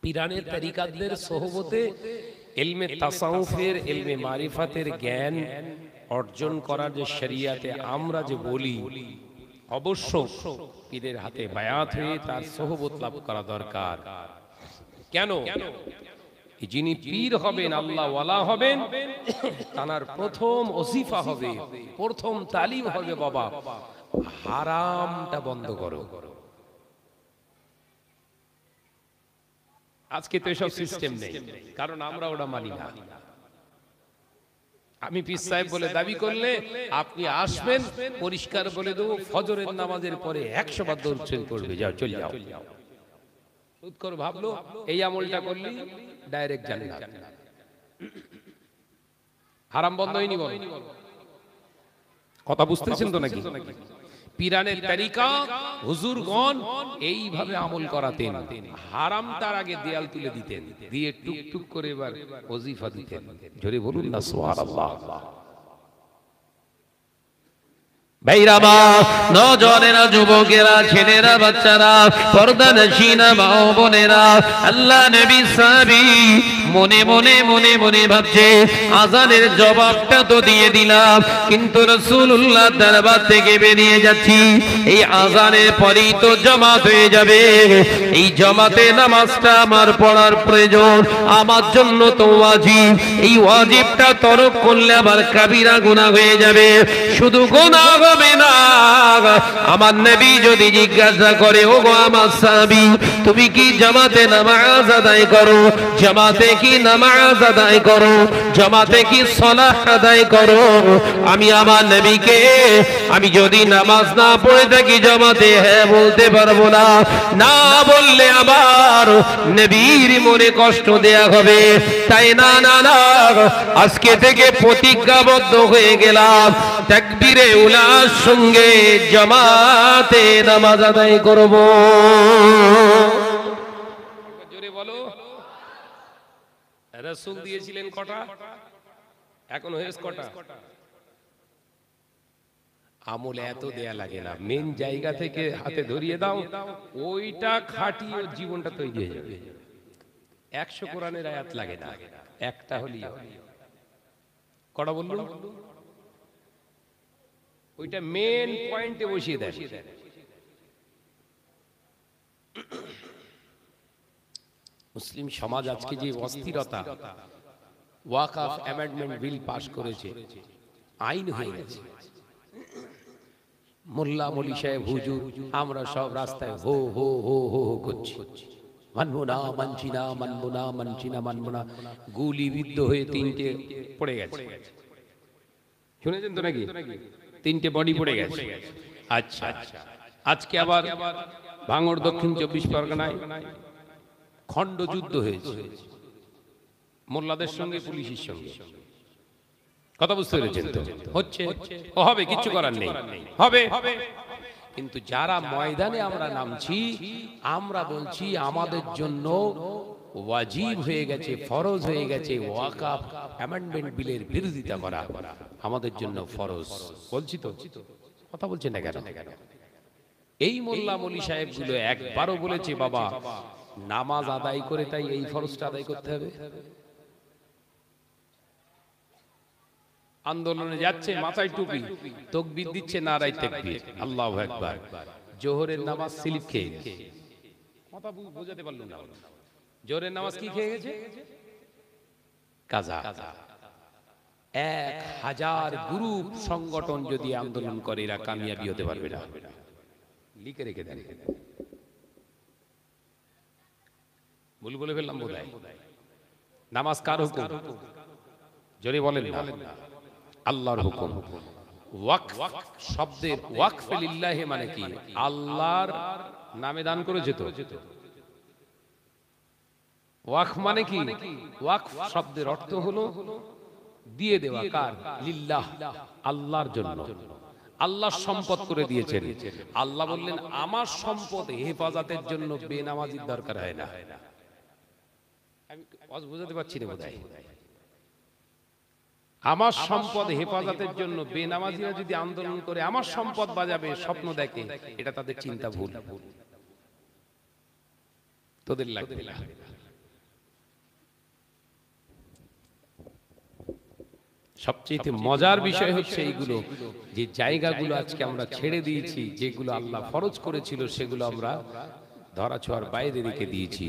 পীরানের তরিকাতদের সোহবতে ইলমে তাসাউফের, ইলমে মারিফাতের জ্ঞান অর্জন করার যে শরিয়াতে আমরা যে বলি, অবশ্য পীরের হাতে বায়াত হয়ে তার সোহবত লাভ করা দরকার। কেন? যিনি পীর হবেন, আল্লাহ ওয়ালা হবেন, তার প্রথম ওজিফা হবে, প্রথম তালিম হবে, বাবা হারামটা বন্ধ করো। আজকে তো এসব সিস্টেম নেই, কারণ আমরা ওটা মানি না। আমি পীর সাহেব বলে দাবি করলে আপনি আসবেন, পরিষ্কার বলে দেবো ফজরের নামাজের পরে 100 বার দরুদ শরীফ পড়বে, যাও চলে যাও। সুদ করে ভাবলো এই আমলটা করলে ডাইরেক্ট জান্নাত। হারাম বন্ধ হয়নি বল, কথা বুঝতেছেন তো নাকি? পীরানের তরিকা হুজুরগণ এইভাবে আমল করাতেন, হারাম তার আগে দেয়াল তুলে দিতেন, দিয়ে টুকটুক করে এবার ওজিফা দিতেন। জোরে বলুন না সুবহানাল্লাহ। ভাইরামা, নওজওয়ানেরা, যুবকেরা, ছেলেরা, বাচ্চারা, পর্দানশীনা মা ও বোনেরা, আল্লাহ নবী সাহাবী মনে মনে মনে মনে ভাবছে আজানের জবাবটা তো দিয়ে দিলাম, কিন্তু রাসূলুল্লাহ দরবার থেকে বেরিয়ে যাচ্ছি, এই আজানের পরেই তো জামাত হয়ে যাবে, এই জামাতে নামাজটা আমার পড়ার প্রয়োজন, আমার জন্য তো ওয়াজিব, এই ওয়াজিবটা তরক করলে আবার কাবিরা গুনাহ হয়ে যাবে। শুধু গুনাহ হবে না, আমার নবী যদি জিজ্ঞাসা করে, ও গো আমার সাহাবী, তুমি কি জামাতে নামাজ আদায় করো? জামাতে কি নামাজ আদায় করো? জামাতে কি সালাত আদায় করো? আমি আমার নবীকে, আমি যদি নামাজ না পড়ে থাকি জামাতে হ্যাঁ বলতে পারবো না, না বললে আবার নবীর মনে কষ্ট দেয়া হবে। তাই না না না, আজকে থেকে প্রতিজ্ঞাবদ্ধ হয়ে গেলাম, তাকবীরে উলার সঙ্গে জামাতে নামাজ আদায় করব। জোরে বলো। রাসূল দিয়েছিলেন কটা, এখন হয়েছে কটা? আমল এত দেয়া লাগে না, মেন জায়গা থেকে হাতে ধরিয়ে দাও, ওইটা খাটিয়ে জীবনটা তৈরি হয়ে যাবে। 100 কোরআনের আয়াত লাগে না, একটা হলেই হয়। কটা বললো? ওইটা মেন পয়েন্টে বসিয়ে দেয়। মুসলিম সমাজ আজকে যে অস্থিরতা, ওয়াকফ অ্যামেন্ডমেন্ট বিল পাস করেছে, আইন হয়ে গেছে, মোল্লা মলি সাহেব হুজুর আমরা সব রাস্তায় হো হো হো হো হো করছি, মানবো না, মানছি না, মানবো না, মানছি না, মানবো না। গুলিবিদ্ধ হয়ে 3টে পড়ে গেছে, শুনেছেন তো নাকি? 3টে বডি পড়ে গেছে। আচ্ছা, আজকে আবার ভাঙড় দক্ষিণ 24 পরগনায় খণ্ড যুদ্ধ হয়েছে মোল্লাদের সঙ্গে পুলিশের সঙ্গে। কথা বুঝতে পেরেছেন তো? হচ্ছে, ও হবে, কিচ্ছু করার নেই, হবে। কিন্তু যারা ময়দানে আমরা নামছি, আমরা বলছি আমাদের জন্য ওয়াজিব হয়ে গেছে, ফরজ হয়ে গেছে ওয়াকফ অ্যামেন্ডমেন্ট বিলের বিরোধিতা করা, আমাদের জন্য ফরজ। বলছি তো, কথা বলছেন না কেন? এই মোল্লা মলি সাহেবগুলো একবারও বলেছে বাবা নামাজ আদায় করে তাই এই ফরজটা আদায় করতে হবে? আন্দোলনে যাচ্ছে, মাথায় টুপি, তাকবীর দিচ্ছে, নারায়ে তাকবীর, আল্লাহু আকবার। জোহরের নামাজ স্লিপ খেয়ে গেছে, কথা বোঝাতে পারলো না। জোহরের নামাজ কি খেয়ে গেছে? কাজা। 1000 গ্রুপ সংগঠন যদি আন্দোলন করে, এরা কামিয়াবি হতে পারবে না। লিখে রেখে দেন। ভুল বলে ফেললাম বোধহয়। নামাজ কার হুকুম? জোরে বলেন না। আল্লাহর হুকুম। ওয়াকফ শব্দের ওয়াকফ লিল্লাহি মানে কি? আল্লাহর নামে দান করেছে তো। ওয়াকফ মানে কি? ওয়াকফ শব্দের অর্থ হলো দিয়ে দেওয়া। কার? লিল্লাহ, আল্লাহর জন্য। আল্লাহ সম্পদ করে দিয়েছেন। আল্লাহ বললেন আমার সম্পদ হেফাজতের জন্য বেনামাজির দরকার হয় না। আমি বুঝাতে পারছি না বোধহয়। আমার সম্পদ হেফাজতের জন্য বেনামাজিরা যদি আন্দোলন করে আমার সম্পদ বাজাবে, স্বপ্ন দেখে, এটা তাদের চিন্তা ভুল। তোদের লাগবে না। সবচেয়ে মজার বিষয় হচ্ছে এইগুলো, যে জায়গাগুলো আজকে আমরা ছেড়ে দিয়েছি, যেগুলো আল্লাহ ফরজ করেছিল সেগুলো আমরা ধরাছোঁয়ার বাইরে রেখে দিয়েছি,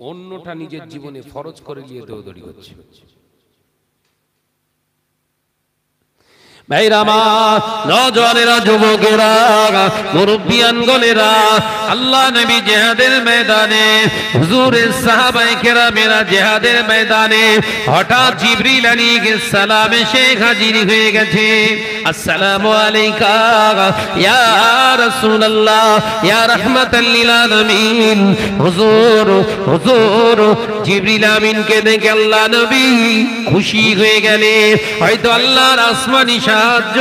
অন্যটা নিজের জীবনে ফরজ করে নিয়ে দৌড়দৌড়ি হচ্ছে। ভাইরা আমার, নওজওয়ানেরা, যুবকেরা, মুরব্বিয়ানগণেরা, আল্লাহ নবী জিহাদের ময়দানে, হুজুরের সাহাবায়ে কেরামেরা জিহাদের ময়দানে, হঠাৎ জিবরিল আলাইহিস সালাম এসে হাজির হয়ে গেছে। আসসালামু আলাইকা ইয়া রাসূলুল্লাহ, ইয়া রাহমাতাল লিল আলামিন। হুজুর হুজুর, জিবরিল আমিনকে দেখে আল্লাহ নবী খুশি হয়ে গেলেন। হয়তো আল্লাহর আসমানি সাহায্য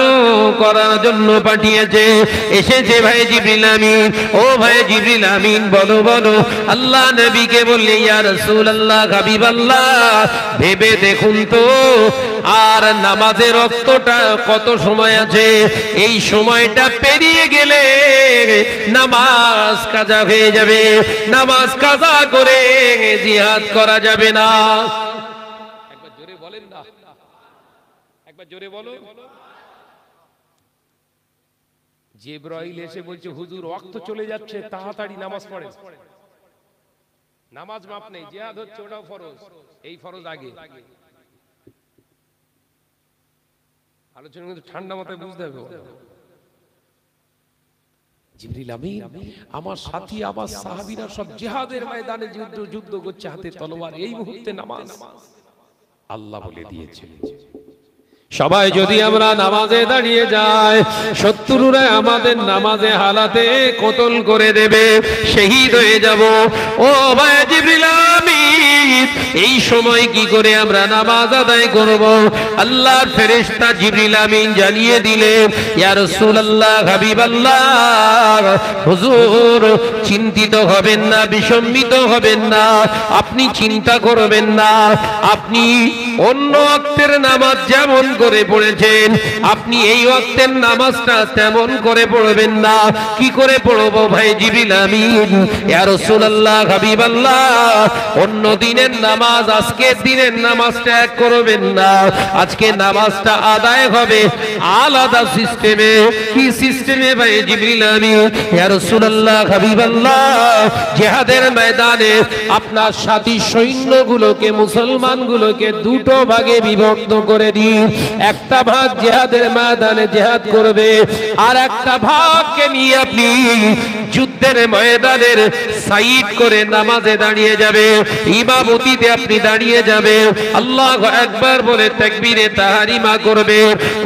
করার জন্য পাঠিয়েছে, এসেছে ভাই জিবরিল আমিন। ও ভাই জিবরিল আমিন, বলো বলো। আল্লাহ নবীকে বললে, ইয়া রাসূলুল্লাহ, হাবিবাল্লাহ, ভেবে দেখুন তো, আর নামাজের রক্তটা কত সময় আছে? এই সময়টা পেরিয়ে গেলে নামাজ কাজা হয়ে যাবে, নামাজ কাজা করে জিহাদ করা যাবে না। একবার জোরে বলেন না, একবার জোরে বলো। জিবরাইল এসে বলছে, হুজুর ওয়াক্ত চলে যাচ্ছে, তাড়াতাড়ি নামাজ পড়েন। নামাজ মাপ নেই, জিহাদ হচ্ছে, ওটাও ফরজ, এই ফরজ আগে। আলোচনা কিন্তু ঠান্ডা মাথায় বুঝতে হবে। জিবরিল আমিন, আমার সাথী, আমার সাহাবীরা সব জিহাদের ময়দানে যুদ্ধ করছে, হাতে তলোয়ার, এই মুহূর্তে নামাজ। আল্লাহ বলে দিয়েছে, সবাই যদি আমরা নামাজে দাঁড়িয়ে যাই, শত্রুরা আমাদের নামাজে হালাতে কতল করে দেবে, শহীদ হয়ে যাব। ও ভাই জিবরিল আমিন, এই সময় কি করে আমরা নামাজ আদায় করব? আল্লাহর ফেরেশতা জিবরিল আমিন জানিয়ে দিলেন, ইয়া রাসূলুল্লাহ, হাবিবাল্লাহ, হুজুর চিন্তিত হবেন না, বিস্মিত হবেন না, আপনি চিন্তা করবেন না। আপনি অন্য ওয়াক্তের নামাজ যেমন করে পড়েছেন, আপনি এই ওয়াক্তের নামাজটা তেমন করে পড়বেন না। কি করে পড়বো ভাই জিবরিল আমিন? ইয়া রাসূলুল্লাহ, হাবিবাল্লাহ, অন্য দিনের নামাজ আজকের দিনের নামাজটা এক করবেন না। আজকে নামাজটা আদায় হবে আলাদা সিস্টেমে। কি সিস্টেমে ভাই জিবরিল আমিন? ইয়া রাসূলুল্লাহ, হাবিবাল্লাহ, জিহাদের ময়দানে আপনার সাথী সৈন্যগুলোকে, মুসলমানগুলোকে দুটো ভাগে বিভক্ত করে দিন। একটা ভাগ জিহাদের ময়দানে জিহাদ করবে, আর একটা ভাগকে নিয়ে আপনি যুদ্ধের ময়দানের সাইড করে নামাজে দাঁড়িয়ে যাবে, ইমামতিতে আপনি দাঁড়িয়ে যাবে, আল্লাহু আকবার বলে তাকবীরে তাহরিমা করবে।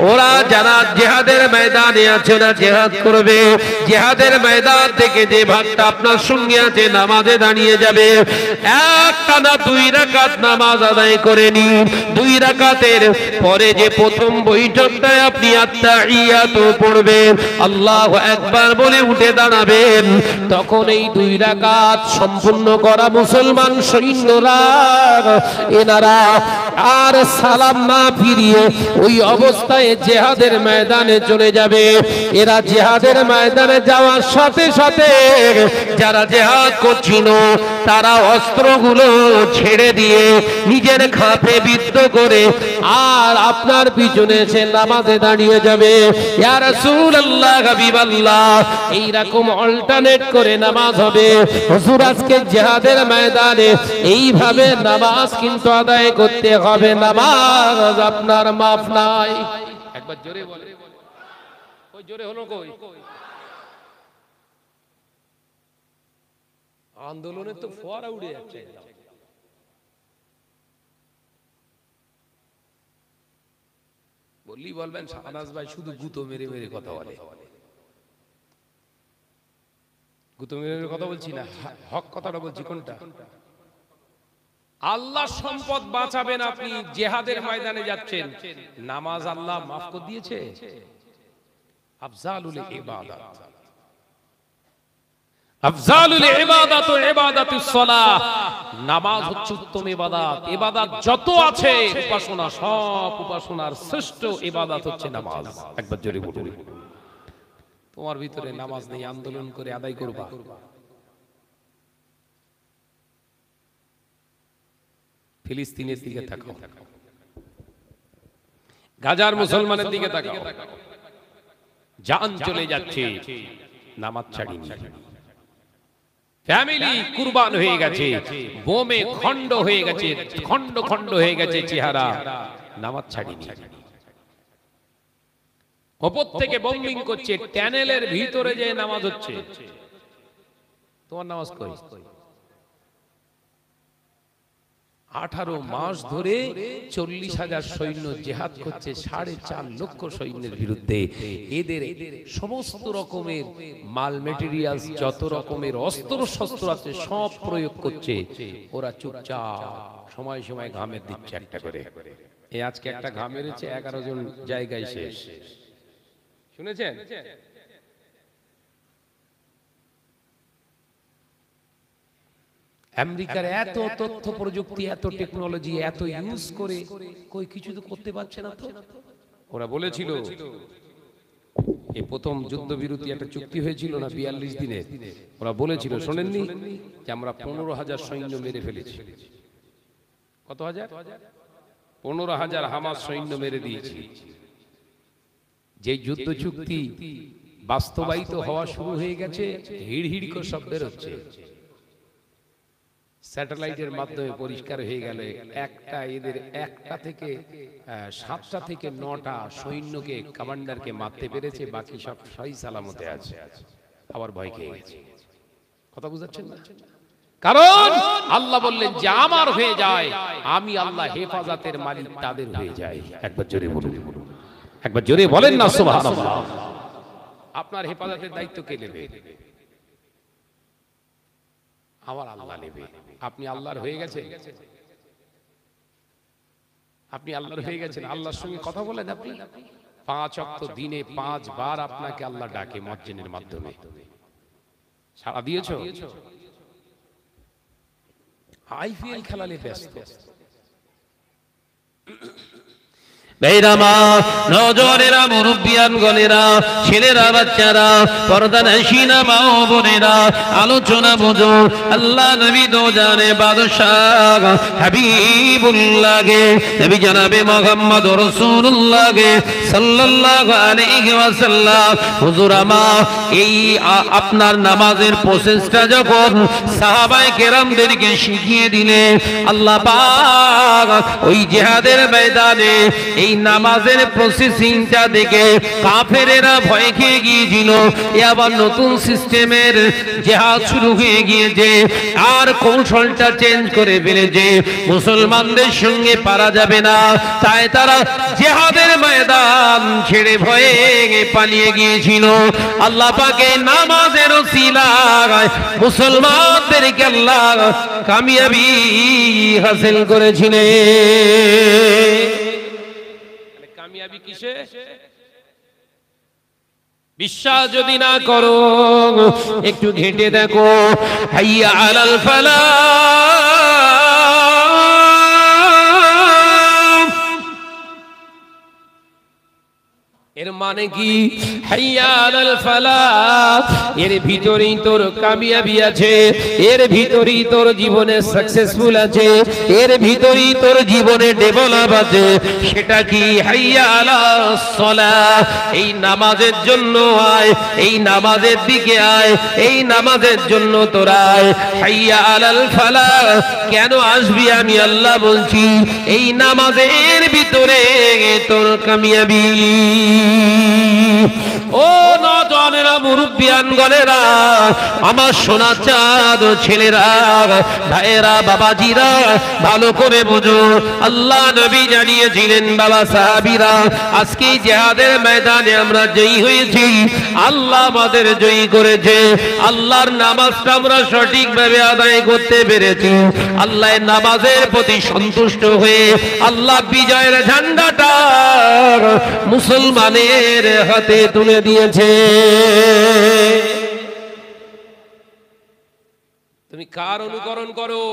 ওরা যারা জিহাদের ময়দানে আছে না, জিহাদ করবে, জিহাদের ময়দান থেকে যে ভাগটা আপনার সঙ্গে আছে নামাজে দাঁড়িয়ে যাবে। একটা না দুই রাকাত নামাজ আদায় করে নিন। দুই রাকাতের পরে যে প্রথম বৈঠকটায় আপনি আত্তাহিয়াতু পড়বেন, আল্লাহু আকবার বলে উঠে দাঁড়াবেন, তখন এই দুই রাকাত সম্পূর্ণ করা মুসলমান সৈন্যরা, এনারা আর সালাম না ফিরিয়ে ওই অবস্থায় জিহাদের ময়দানে চলে যাবে। এরা জিহাদের ময়দানে যাওয়ার সাথে সাথে যারা জিহাদ করছিল তারা অস্ত্রগুলো ছেড়ে দিয়ে নিজের খাপে বিদ্ধ করে আর আপনার পিছনে এসে নামাজে দাঁড়িয়ে যাবে। ইয়া রাসূলুল্লাহ, হাবিবাল্লাহ, এইরকম অল্টারনেট করে নামাজ হবে। হুজুর আজকে জিহাদের ময়দানে এইভাবে নামাজ কিন্তু আদায় করতে হবে, নামাজ আপনার মাফ নাই। একবার জোরে বলে, ওই জোরে হলো কই? আন্দোলনে তো ফোয়ারা উড়ে যাচ্ছে। বললি বলবেন শাহনাজ ভাই শুধু গুতো মেরে মেরে কথা বলে। গুতো মেরে মেরে কথা বলছি না, হক কথাটা বলছি। কোনটা? আল্লাহ সম্পদ বাঁচাবেন, আপনি জিহাদের ময়দানে যাচ্ছেন, নামাজ আল্লাহ মাফ করে দিয়েছে। আফজালুল ইবাদাত, আফজালুল ইবাদাতু ইবাদাতুস সালাহ, নামাজ হচ্ছে উত্তম ইবাদত। ইবাদত যত আছে উপাসনা, সব উপাসনার শ্রেষ্ঠ ইবাদত হচ্ছে নামাজ। একবার জোরে বলুন। তোমার ভিতরে নামাজ নেই, আন্দোলন করে আদায় করবা। ফিলিস্তিনের দিকে তাকাও, গাজার মুসলমানের দিকে তাকাও, জান চলে যাচ্ছে, নামাজ ছাড়িনি। ফ্যামিলি কুরবান হয়ে গেছে, বোমে খণ্ড হয়ে গেছে, খণ্ড খণ্ড হয়ে গেছে চেহারা, নামাজ ছাড়িনি। ওপর থেকে বোম্বিং করছে, ট্যানেলের ভিতরে যে নামাজ হচ্ছে, তোমার নামাজ কই? 18 মাস ধরে 40,000 সৈন্য জেহাদ করছে 4.5 লক্ষ সৈন্যের বিরুদ্ধে। এদের সমস্ত রকমের মাল মেটেরিয়ালস, যত রকমের অস্ত্র শস্ত্র আছে সব প্রয়োগ করছে। ওরা চুপচাপ সময় সময় ঘামের দিচ্ছে একটা করে। এই আজকে একটা ঘাম মেরেছে 11 জন জায়গায় শেষ, শুনেছেন? আমেরিকার এত তথ্য প্রযুক্তি, এত টেকনোলজি, এত ইউজ করে কই কিছু তো করতে পারছে না। তো ওরা বলেছিল এই প্রথম যুদ্ধবিরতি একটা চুক্তি হয়েছিল না 42 দিনের, ওরা বলেছিল শোনেননি যে আমরা 15,000 সৈন্য মেরে ফেলেছি। কত হাজার? 15,000 হামাস সৈন্য মেরে দিয়েছি। যে যুদ্ধ চুক্তি বাস্তবায়িত হওয়া শুরু হয়ে গেছে, হিড় হিড় করে সব বেরোচ্ছে, স্যাটেলাইটের মাধ্যমে পরিষ্কার হয়ে গেল একটা এদের 1টা থেকে 7টা থেকে 9টা সৈন্যকে, কমান্ডারকে মারতে পেরেছে, বাকি সব সহি সালামতে আছে। আবার ভয় খেয়ে গেছে। কথা বুঝাচ্ছেন না? কারণ আল্লাহ বললেন যে আমার হয়ে যায়, আমি আল্লাহ হেফাজতের মালিক তাদের হয়ে যায়। একবার জোরে বলুন, একবার জোরে বলেন না সুবহানাল্লাহ। আপনার হেফাজতের দায়িত্ব কে নেবে? আমার আল্লাহ নেবে। আপনি আল্লাহর হয়ে গেছেন, আপনি আল্লাহর হয়ে গেছেন। আল্লাহর সঙ্গে কথা বলেন আপনি। 5 ওয়াক্ত দিনে 5 বার আপনাকে আল্লাহ ডাকে মুয়াজ্জিনের মাধ্যমে। সাড়া দিয়েছো? আইপিএল খেলালে ব্যস্ত। বেরামা নজরেরা, মুরব্বিয়ান গলেরা, ছেলেরা, বাচ্চারা, পর্দা নশিনা মা ও বোনেরা, আলোচনা বোঝো। আল্লাহ নবী দো জানে বাদশাহ হাবিবুল্লাহ গে, নবী জনাবে মুহাম্মদ রাসূলুল্লাহ গে সাল্লাল্লাহু আলাইহি ওয়াসাল্লাম। হুজুর আমার এই আপনার নামাজের প্রসেসটা যখন সাহাবায়ে কেরামদেরকে শিখিয়ে দিলে, আল্লাহ পাক ওই জিহাদের ময়দানে এই নামাজের প্রসেসিংটা দেখে কাফেরেরা ভয় খেয়ে গিয়েছিল। এ আবার নতুন সিস্টেমের জিহাদ শুরু হয়ে গিয়েছে, আর কৌশলটা চেঞ্জ করে ফেলেছে। মুসলমানদের সঙ্গে পারা যাবে না, তাই তারা জিহাদের ময়দান ছেড়ে ভয়ে পালিয়ে গিয়েছিল। আল্লাহ পাকে নামাজের ওসিলায় মুসলমানদেরকে আল্লাহ কামিয়াবি হাসিল করেছিলেন। কামিয়াবি কিসে? বিশ্বাস যদি না করো একটু ঘেঁটে দেখো, হাইয়া আলাল ফালাহ, এর মানে কি? হাইয়া আলাল ফালাহ, এর ভিতরেই তোর কামিয়াবি আছে, এর ভিতরেই তোর জীবনে সাকসেসফুল আছে, এর ভিতরেই তোর জীবনে ডেভেলপ আছে। সেটা কি? হাইয়া আলাস সালাহ, এই নামাজের জন্য আয়, এই নামাজের দিকে আয়, এই নামাজের জন্য তোরা আয়। হাইয়া আলাল ফালাহ কেন আসবি? আমি আল্লাহ বলছি, এই নামাজের ভিতরে তোর কামিয়াবি। ও নজনেরা, মুরব্বিয়ান গলেরা, আমার সোনা চাঁদ ছেলেরা, ভাইয়েরা, বাবাজিরা, ভালো করে বুঝো। আল্লাহ নবী জানিয়েছিলেন, বাবা সাহাবীরা, আজকে জিহাদের ময়দানে আমরা জয়ী হয়েছি, আল্লাহ আমাদের জয়ী করেছে। আল্লাহর নামাজটা আমরা সঠিকভাবে আদায় করতে পেরেছি। আল্লাহ নামাজের প্রতি সন্তুষ্ট হয়ে আল্লাহ বিজয়ের ঝান্ডাটা মুসলমানের হাতে তুলে দিয়েছে। তুমি কার অনুকরণ করো?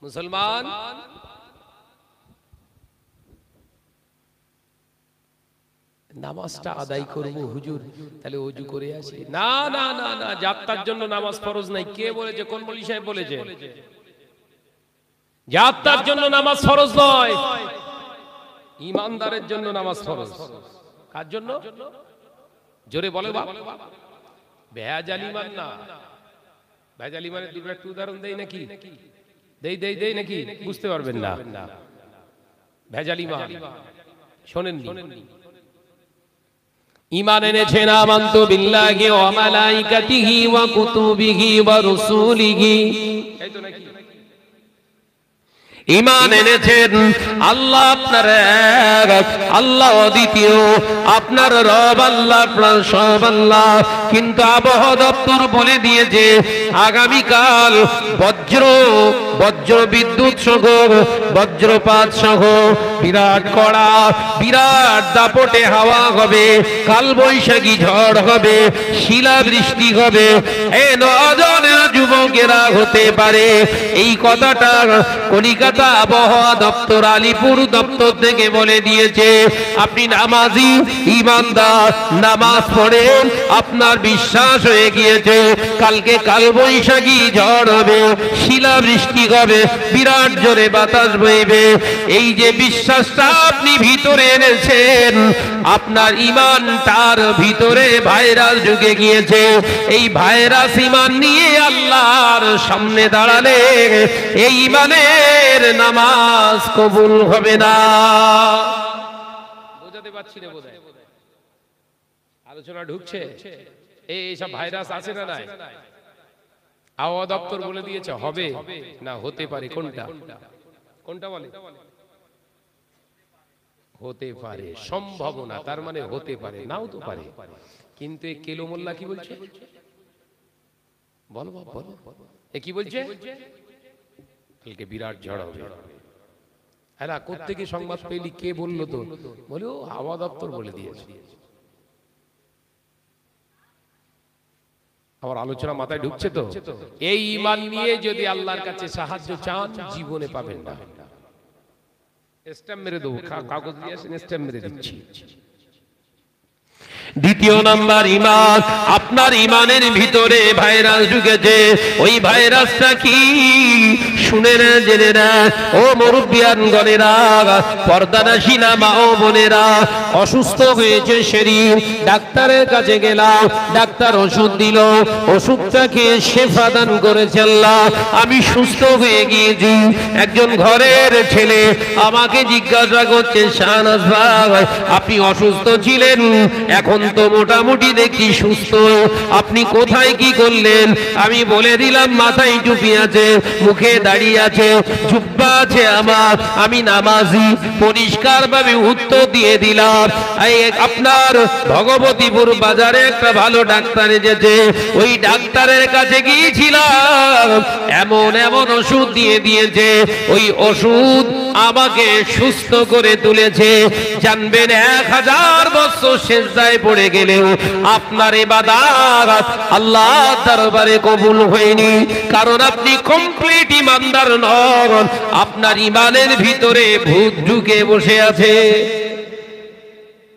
মুসলমান? নামাজটা আদায় করবো হুজুর, তাহলে ওযু করে আসি? না না না না, যাত্রার জন্য নামাজ ফরজ নাই। কে বলেছে? কোন মৌলভী সাহেব বলেছে? যাত্রার জন্য নামাজ ফরজ নয়, ইমানদারের জন্য নামাজ ফরজ। কার জন্য? জোরে বলে বাপ। ভেজাল ইমান না। ভেজাল ইমানের দুটো একটু উদাহরণ দেই নাকি? দেই নাকি? বুঝতে পারবেন না। ভেজাল ইমান শোনেননি? ঈমান এনেছেন আমান্তু বিল্লাহি ওয়া মালাইকাতিহি ওয়া কুতুবিহি ওয়া রুসুলিহি, এই তো নাকি? ঈমান এনেছেন আল্লাহ আপনার এক, আল্লাহ অদ্বিতীয়, আপনার রব আল্লাহ, আপনার সব আল্লাহ। কিন্তু আবহাওয়া দপ্তর বলে দিয়েছে আগামীকাল বজ্র বিদ্যুৎ সহ, বজ্রপাত সহ বিরাট কড়া, বিরাট দাপটে হাওয়া হবে, কালবৈশাখী ঝড় হবে, শিলাবৃষ্টি হবে। এ নজনের যুবকেরা হতে পারে এই কথাটা কলিকাতা আবহাওয়া দপ্তর, আলিপুর দপ্তর থেকে বলে দিয়েছে। আপনি নামাজি, ঈমানদার, নামাজ পড়েন, আপনার বিশ্বাস হয়ে গিয়েছে কালকে কালবৈশাখী ঝড় হবে, শিলাবৃষ্টি হবে, বিরাট জোরে বাতাস বইবে। এই যে বিশ্বাসটা আপনি ভিতরে এনেছেন, আপনার ঈমান তার ভিতরে ভাইরাস ঢুকে গিয়েছে। এই ভাইরাস ঈমান নিয়ে আল্লাহর সামনে দাঁড়ালে এই ঈমানের নামাজ কবুল হবে না। বোঝাতে পারছি না বোধহয়? আলোচনা ঢুকছে? এইসব ভাইরাস আছে না নাই? আবহাওয়া দপ্তর বলে দিয়েছে হবে না হতে পারে, কোনটা কোনটা বলে? হতে পারে, সম্ভাবনা, তার মানে হতে পারে, নাও তো পারে। কিন্তু এই কেলো মোল্লা কি বলছে? বলো বাবা, বলো। এ কি বলছে? কালকে বিরাট ঝড় হবে। হ্যাঁ, কোত্থেকে সংবাদ পেলি, কে বললো? তো বলে ও আবহাওয়া দপ্তর বলে দিয়েছে। আমার আলোচনা মাথায় ঢুকছে তো? এই ঈমান নিয়ে যদি আল্লাহর কাছে সাহায্য চান, জীবনে পাবেন না। স্ট্যাম্প মেরে দেবো, কাগজ দিয়ে আসেন, স্ট্যাম্প মেরে দিচ্ছি। দ্বিতীয় নাম্বার ঈমান, আপনার ঈমানের ভিতরে ভাইরাস ঢুকেছে। ওই ভাইরাসটা কি? শুনে না, জেনে না। ও মুরব্বিয়ান গণেরা, পর্দানাশীনা মা ও বোনেরা, অসুস্থ হয়েছে শরীর, ডাক্তারের কাছে গেলাম, ডাক্তার ওষুধ দিল, ওষুধটা খেয়ে শেফা দান করেছে আল্লাহ, আমি সুস্থ হয়ে গিয়েছি। একজন ঘরের ছেলে আমাকে জিজ্ঞাসা করছে, শাহনাজ ভাই আপনি অসুস্থ ছিলেন, এখন তো মোটামুটি দেখি সুস্থ, আপনি কোথায় কি করলেন? আমি বলে দিলাম মাথায় টুপি আছে, মুখে দাড়ি আছে, জুব্বা আছে আমার, আমি নামাজি, পরিষ্কার ভাবে উত্তর দিয়ে দিলাম। আপনার ভগবতীপুর বাজারে একটা ভালো ডাক্তার এসেছে, ওই ডাক্তারের কাছে গিয়েছিলাম, এমন এমন ওষুধ দিয়ে দিয়েছে, ওই ওষুধ আমাকে সুস্থ করে তুলেছে। জানবেন 1000 বছর সেজদায় পড়ে গেলেও আপনার ইবাদত আল্লাহর দরবারে কবুল হয়নি, কারণ আপনি কমপ্লিট ঈমানদার নন। আপনার ঈমানের ভিতরে ভূত ঢুকে বসে আছে।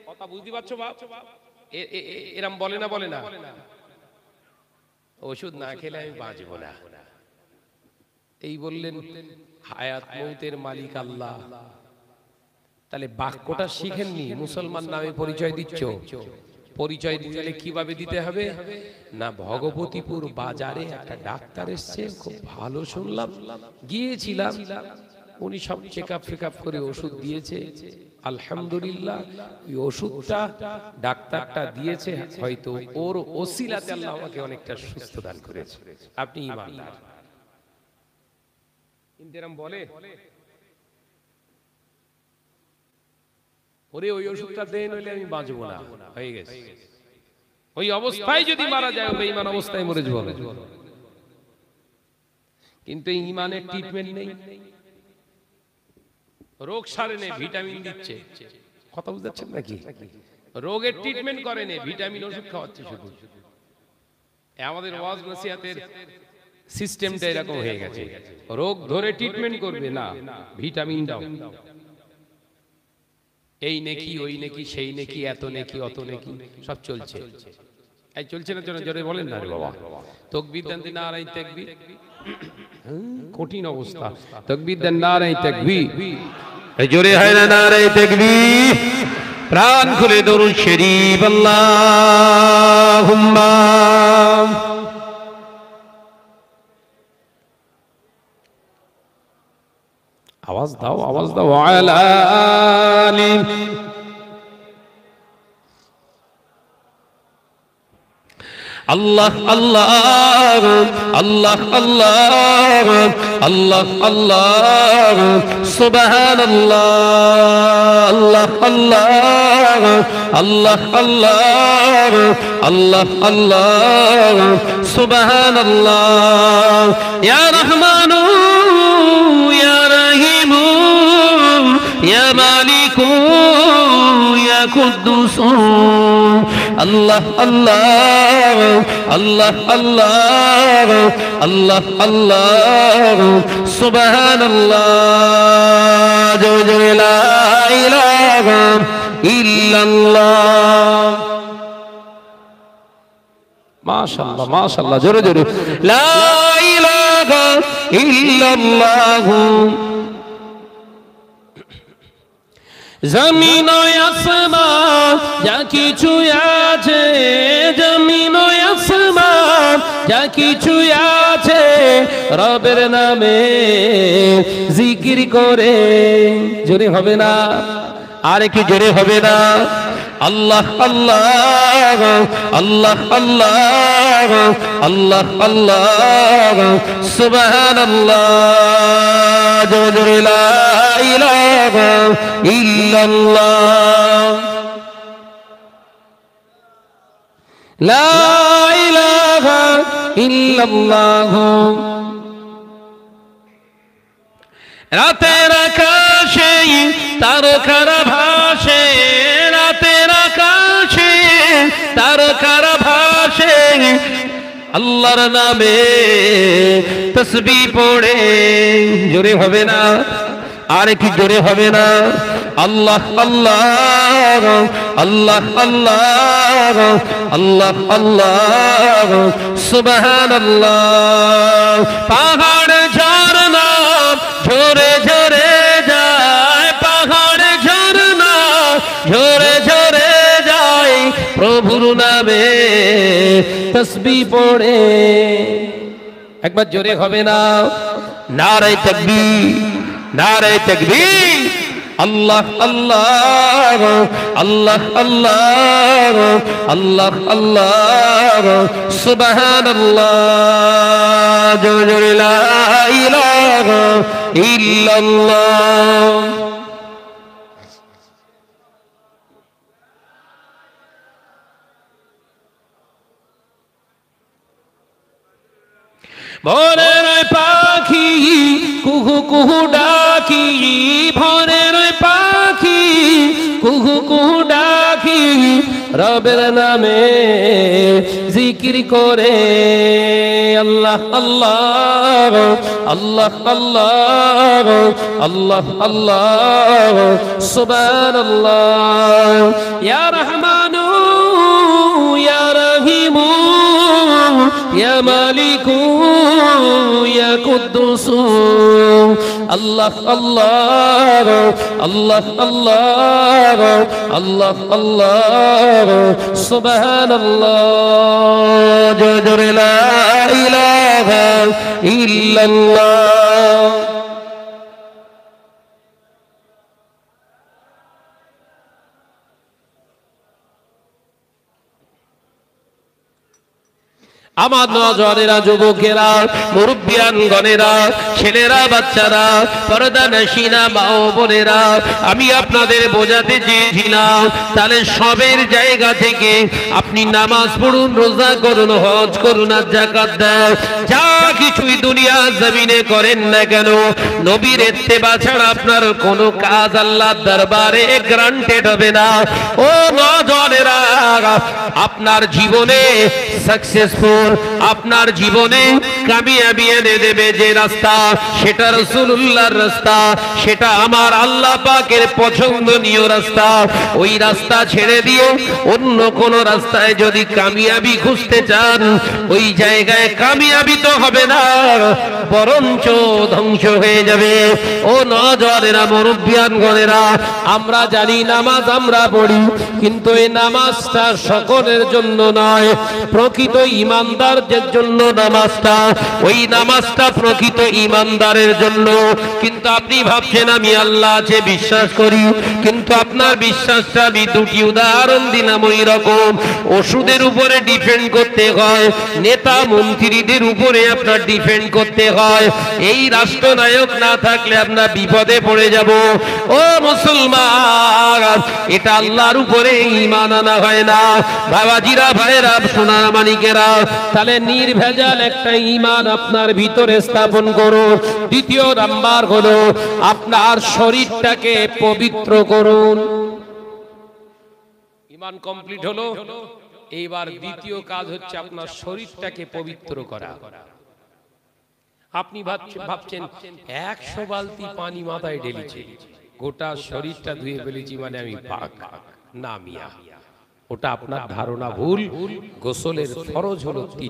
কথা বুঝতে পারছো বাপ? এরম বলে না, বলে না ওষুধ না খেলে আমি বাঁচবো না, এই বললেন। হায়াত মৌতের মালিক আল্লাহ। তাহলে বাক্যটা শিখেননি, মুসলমান নামে পরিচয় দিচ্ছ। পরিচয় দিতে কিভাবে দিতে হবে না, ভগবতীপুর বাজারে একটা ডাক্তার এসছে, খুব ভালো শুনলাম, গিয়েছিলাম, উনি সব চেকআপ ফেকআপ করে ওষুধ দিয়েছে, আলহামদুলিল্লাহ। ওই ওষুধটা ডাক্তারটা দিয়েছে, হয়তো ওর ওসিলাতে আল্লাহ আমাকে অনেকটা সুস্থ দান করেছে। আপনি ঈমানদার। ইন্তেরাম বলে ওরে ওই ওষুধটা দেন, হইলে আমি বাঁচবো না, হয়ে গেছে। ওই অবস্থায় যদি মারা যায়, বেঈমান অবস্থায় মরে যাবে। কিন্তু এই ঈমানের ট্রিটমেন্ট নেই, রোগ সারে নেই, ভিটামিন দিচ্ছে। কথা বুঝতে পারছেন নাকি? রোগের ট্রিটমেন্ট করে নেই, ভিটামিন ওষুধ খাওয়াচ্ছে শুধু। আমাদের ওয়াজ নসিহতের সিস্টেমটা এরকম হয়ে গেছে, রোগ ধরে ট্রিটমেন্ট করবে না, ভিটামিন দাও। এই নেকি, ওই নেকি, সেই নেকি, এত নেকি, অত নেকি, সব চলছে। এই চলছে না? জোরে বলেন না রে বাবা। তাকবীর দেন, নারায়ে তাকবীর। কঠিন অবস্থা। তাকবীর দেন, নারায়ে তাকবীর। জোরে হয় না নারায়ে তাকবীর? প্রাণ খুলে দরুদ শরীফ আল্লাহুম্মা। আওয়াজ দাও, আওয়াজ দাও। আলা আলি আল্লাহ আল্লাহ আল্লাহ আল্লাহ আল্লাহ আল্লাহ সুবহানাল্লাহ আল্লাহ আল্লাহ আল্লাহ আল্লাহ আল্লাহ আল্লাহ সুবহানাল্লাহ ইয়া রহমানু ইয়া রহিমু ইয়া মালিকু ইয়া কুদ্দুসু আল্লাহ আল্লাহ আল্লাহ আল্লাহ আল্লাহ আল্লাহ সুবহানাল্লাহ জয় জয় লা ইলাহা ইল্লাল্লাহ মাশাআল্লাহ মাশাআল্লাহ জোরে জোরে লা ইলাহা ইল্লাল্লাহ জমিন ও আসমান যা কিছু আছে জমিন ও আসমান যা কিছু আছে রবের নামে জিকির করে জোরে হবে না আর কি জোরে হবে না আল্লাহ আল্লাহ আল্লাহ আল্লাহ আল্লাহ আল্লাহ সুবহানাল্লাহ জোরে লা ইলাহা ইল্লাল্লাহ লা ইলাহা ইল্লাল্লাহ রাতের আকাশে তারকারা ভাসে রাতের আকাশে তারকারা ভাসে আল্লাহর নামে তাসবিহ পড়ে জোরে হবে না আর কি জোরে হবে না আল্লাহ আল্লাহ আল্লাহ আল্লাহ আল্লাহ আল্লাহ সুবহানাল্লাহ পাহাড় ঝরনা ঝরে ঝরে যায় পাহাড় ঝরনা ঝরে ঝরে যায় প্রভুর নামে তাসবিহ পড়ে একবার জোরে হবে না নারে তাকবীর নারে তাকবীর আল্লাহ আল্লাহ আল্লাহ আল্লাহ আল্লাহ আল্লাহ সুবহানাল্লাহ জোরে লা ইলাহা ইল্লাল্লাহ ভোরের পাখি কুহু কুহু ডাকি ভোরের পাখি কুহু কুহু ডাকি রবের নামে জিকির করে আল্লাহ আল্লাহ আল্লাহ আল্লাহ আল্লাহ আল্লাহ সুবহানাল্লাহ ইয়া রহমানু ইয়া রহিমু ইয়া মালিকু ইয়া কুদ্দুসু আল্লাহ আল্লাহ আল্লাহ আল্লাহ আল্লাহ আল্লাহ সুবহানাল্লাহ জোরে লা ইলাহা ইল্লাল্লাহ আমার নওজওয়ানেরা যুবকেরা মুরব্বিয়ান গণেরা ছেলেরা বাচ্চারা পর্দানশীনা মা ও বোনেরা আমি আপনাদের বোঝাতে চেয়েছিলাম তাহলে সবের জায়গা থেকে আপনি নামাজ পড়ুন রোজা করুন হজ করুন আর যাকাত দেন যা কিছুই দুনিয়া জমিনে করেন না কেন নবীর ইত্তেবা ছাড়া আপনার কোনো কাজ আল্লাহর দরবারে গ্রান্টেড হবে না ও নওজওয়ানেরা আপনার জীবনে সাকসেসফুল আপনার জীবনে কামিয়াবি এনে দেবে যে রাস্তা সেটা রাসূলুল্লাহর রাস্তা সেটা আমার আল্লাহ পাকের পছন্দনীয় রাস্তা ওই রাস্তা ছেড়ে দিয়ে অন্য কোন রাস্তায় যদি কামিয়াবি খুঁজতে চান ওই জায়গায় কামিয়াবি তো হবে না বরঞ্চ ধ্বংস হয়ে যাবে ও নওজওয়ানেরা মুরব্বিয়ানগণেরা আমরা জানি নামাজ আমরা পড়ি কিন্তু এই নামাজটা সকলের জন্য নয় প্রকৃত ঈমান ইমানদারদের জন্য নামাজটা, ওই নামাজটা প্রকৃত ইমানদারের জন্য। কিন্তু আপনি ভাবছেন আমি আল্লাহ আছে বিশ্বাস করি, কিন্তু আপনার বিশ্বাসটা আমি দুটি উদাহরণ দিলাম ওই রকম। ওষুধের উপরে ডিপেন্ড করতে হয়, নেতা মন্ত্রীদের উপরে আপনার ডিপেন্ড করতে হয়। এই রাষ্ট্রনায়ক না থাকলে আপনার বিপদে পড়ে যাব। ও মুসলমান, এটা আল্লাহর উপরে ঈমান আনা হয় না। বাবাজিরা, ভাইরা, সোনার মানিকেরা, তাহলে নির্ভেজাল একটা ঈমান আপনার ভিতরে স্থাপন করুন। দ্বিতীয় নাম্বার হলো আপনার শরীরটাকে পবিত্র করুন। ঈমান কমপ্লিট হলো, এইবার দ্বিতীয় কাজ হচ্ছে আপনার শরীরটাকে পবিত্র করা। আপনি ভাবছেন 100 বালতি পানি মাথায় ঢেলেছি, গোটা শরীরটা ধুয়ে ফেলেছি মানে আমি পাক। না মিয়া, ওটা আপনার ধারণা ভুল। গোসলের ফরজ হলো 3।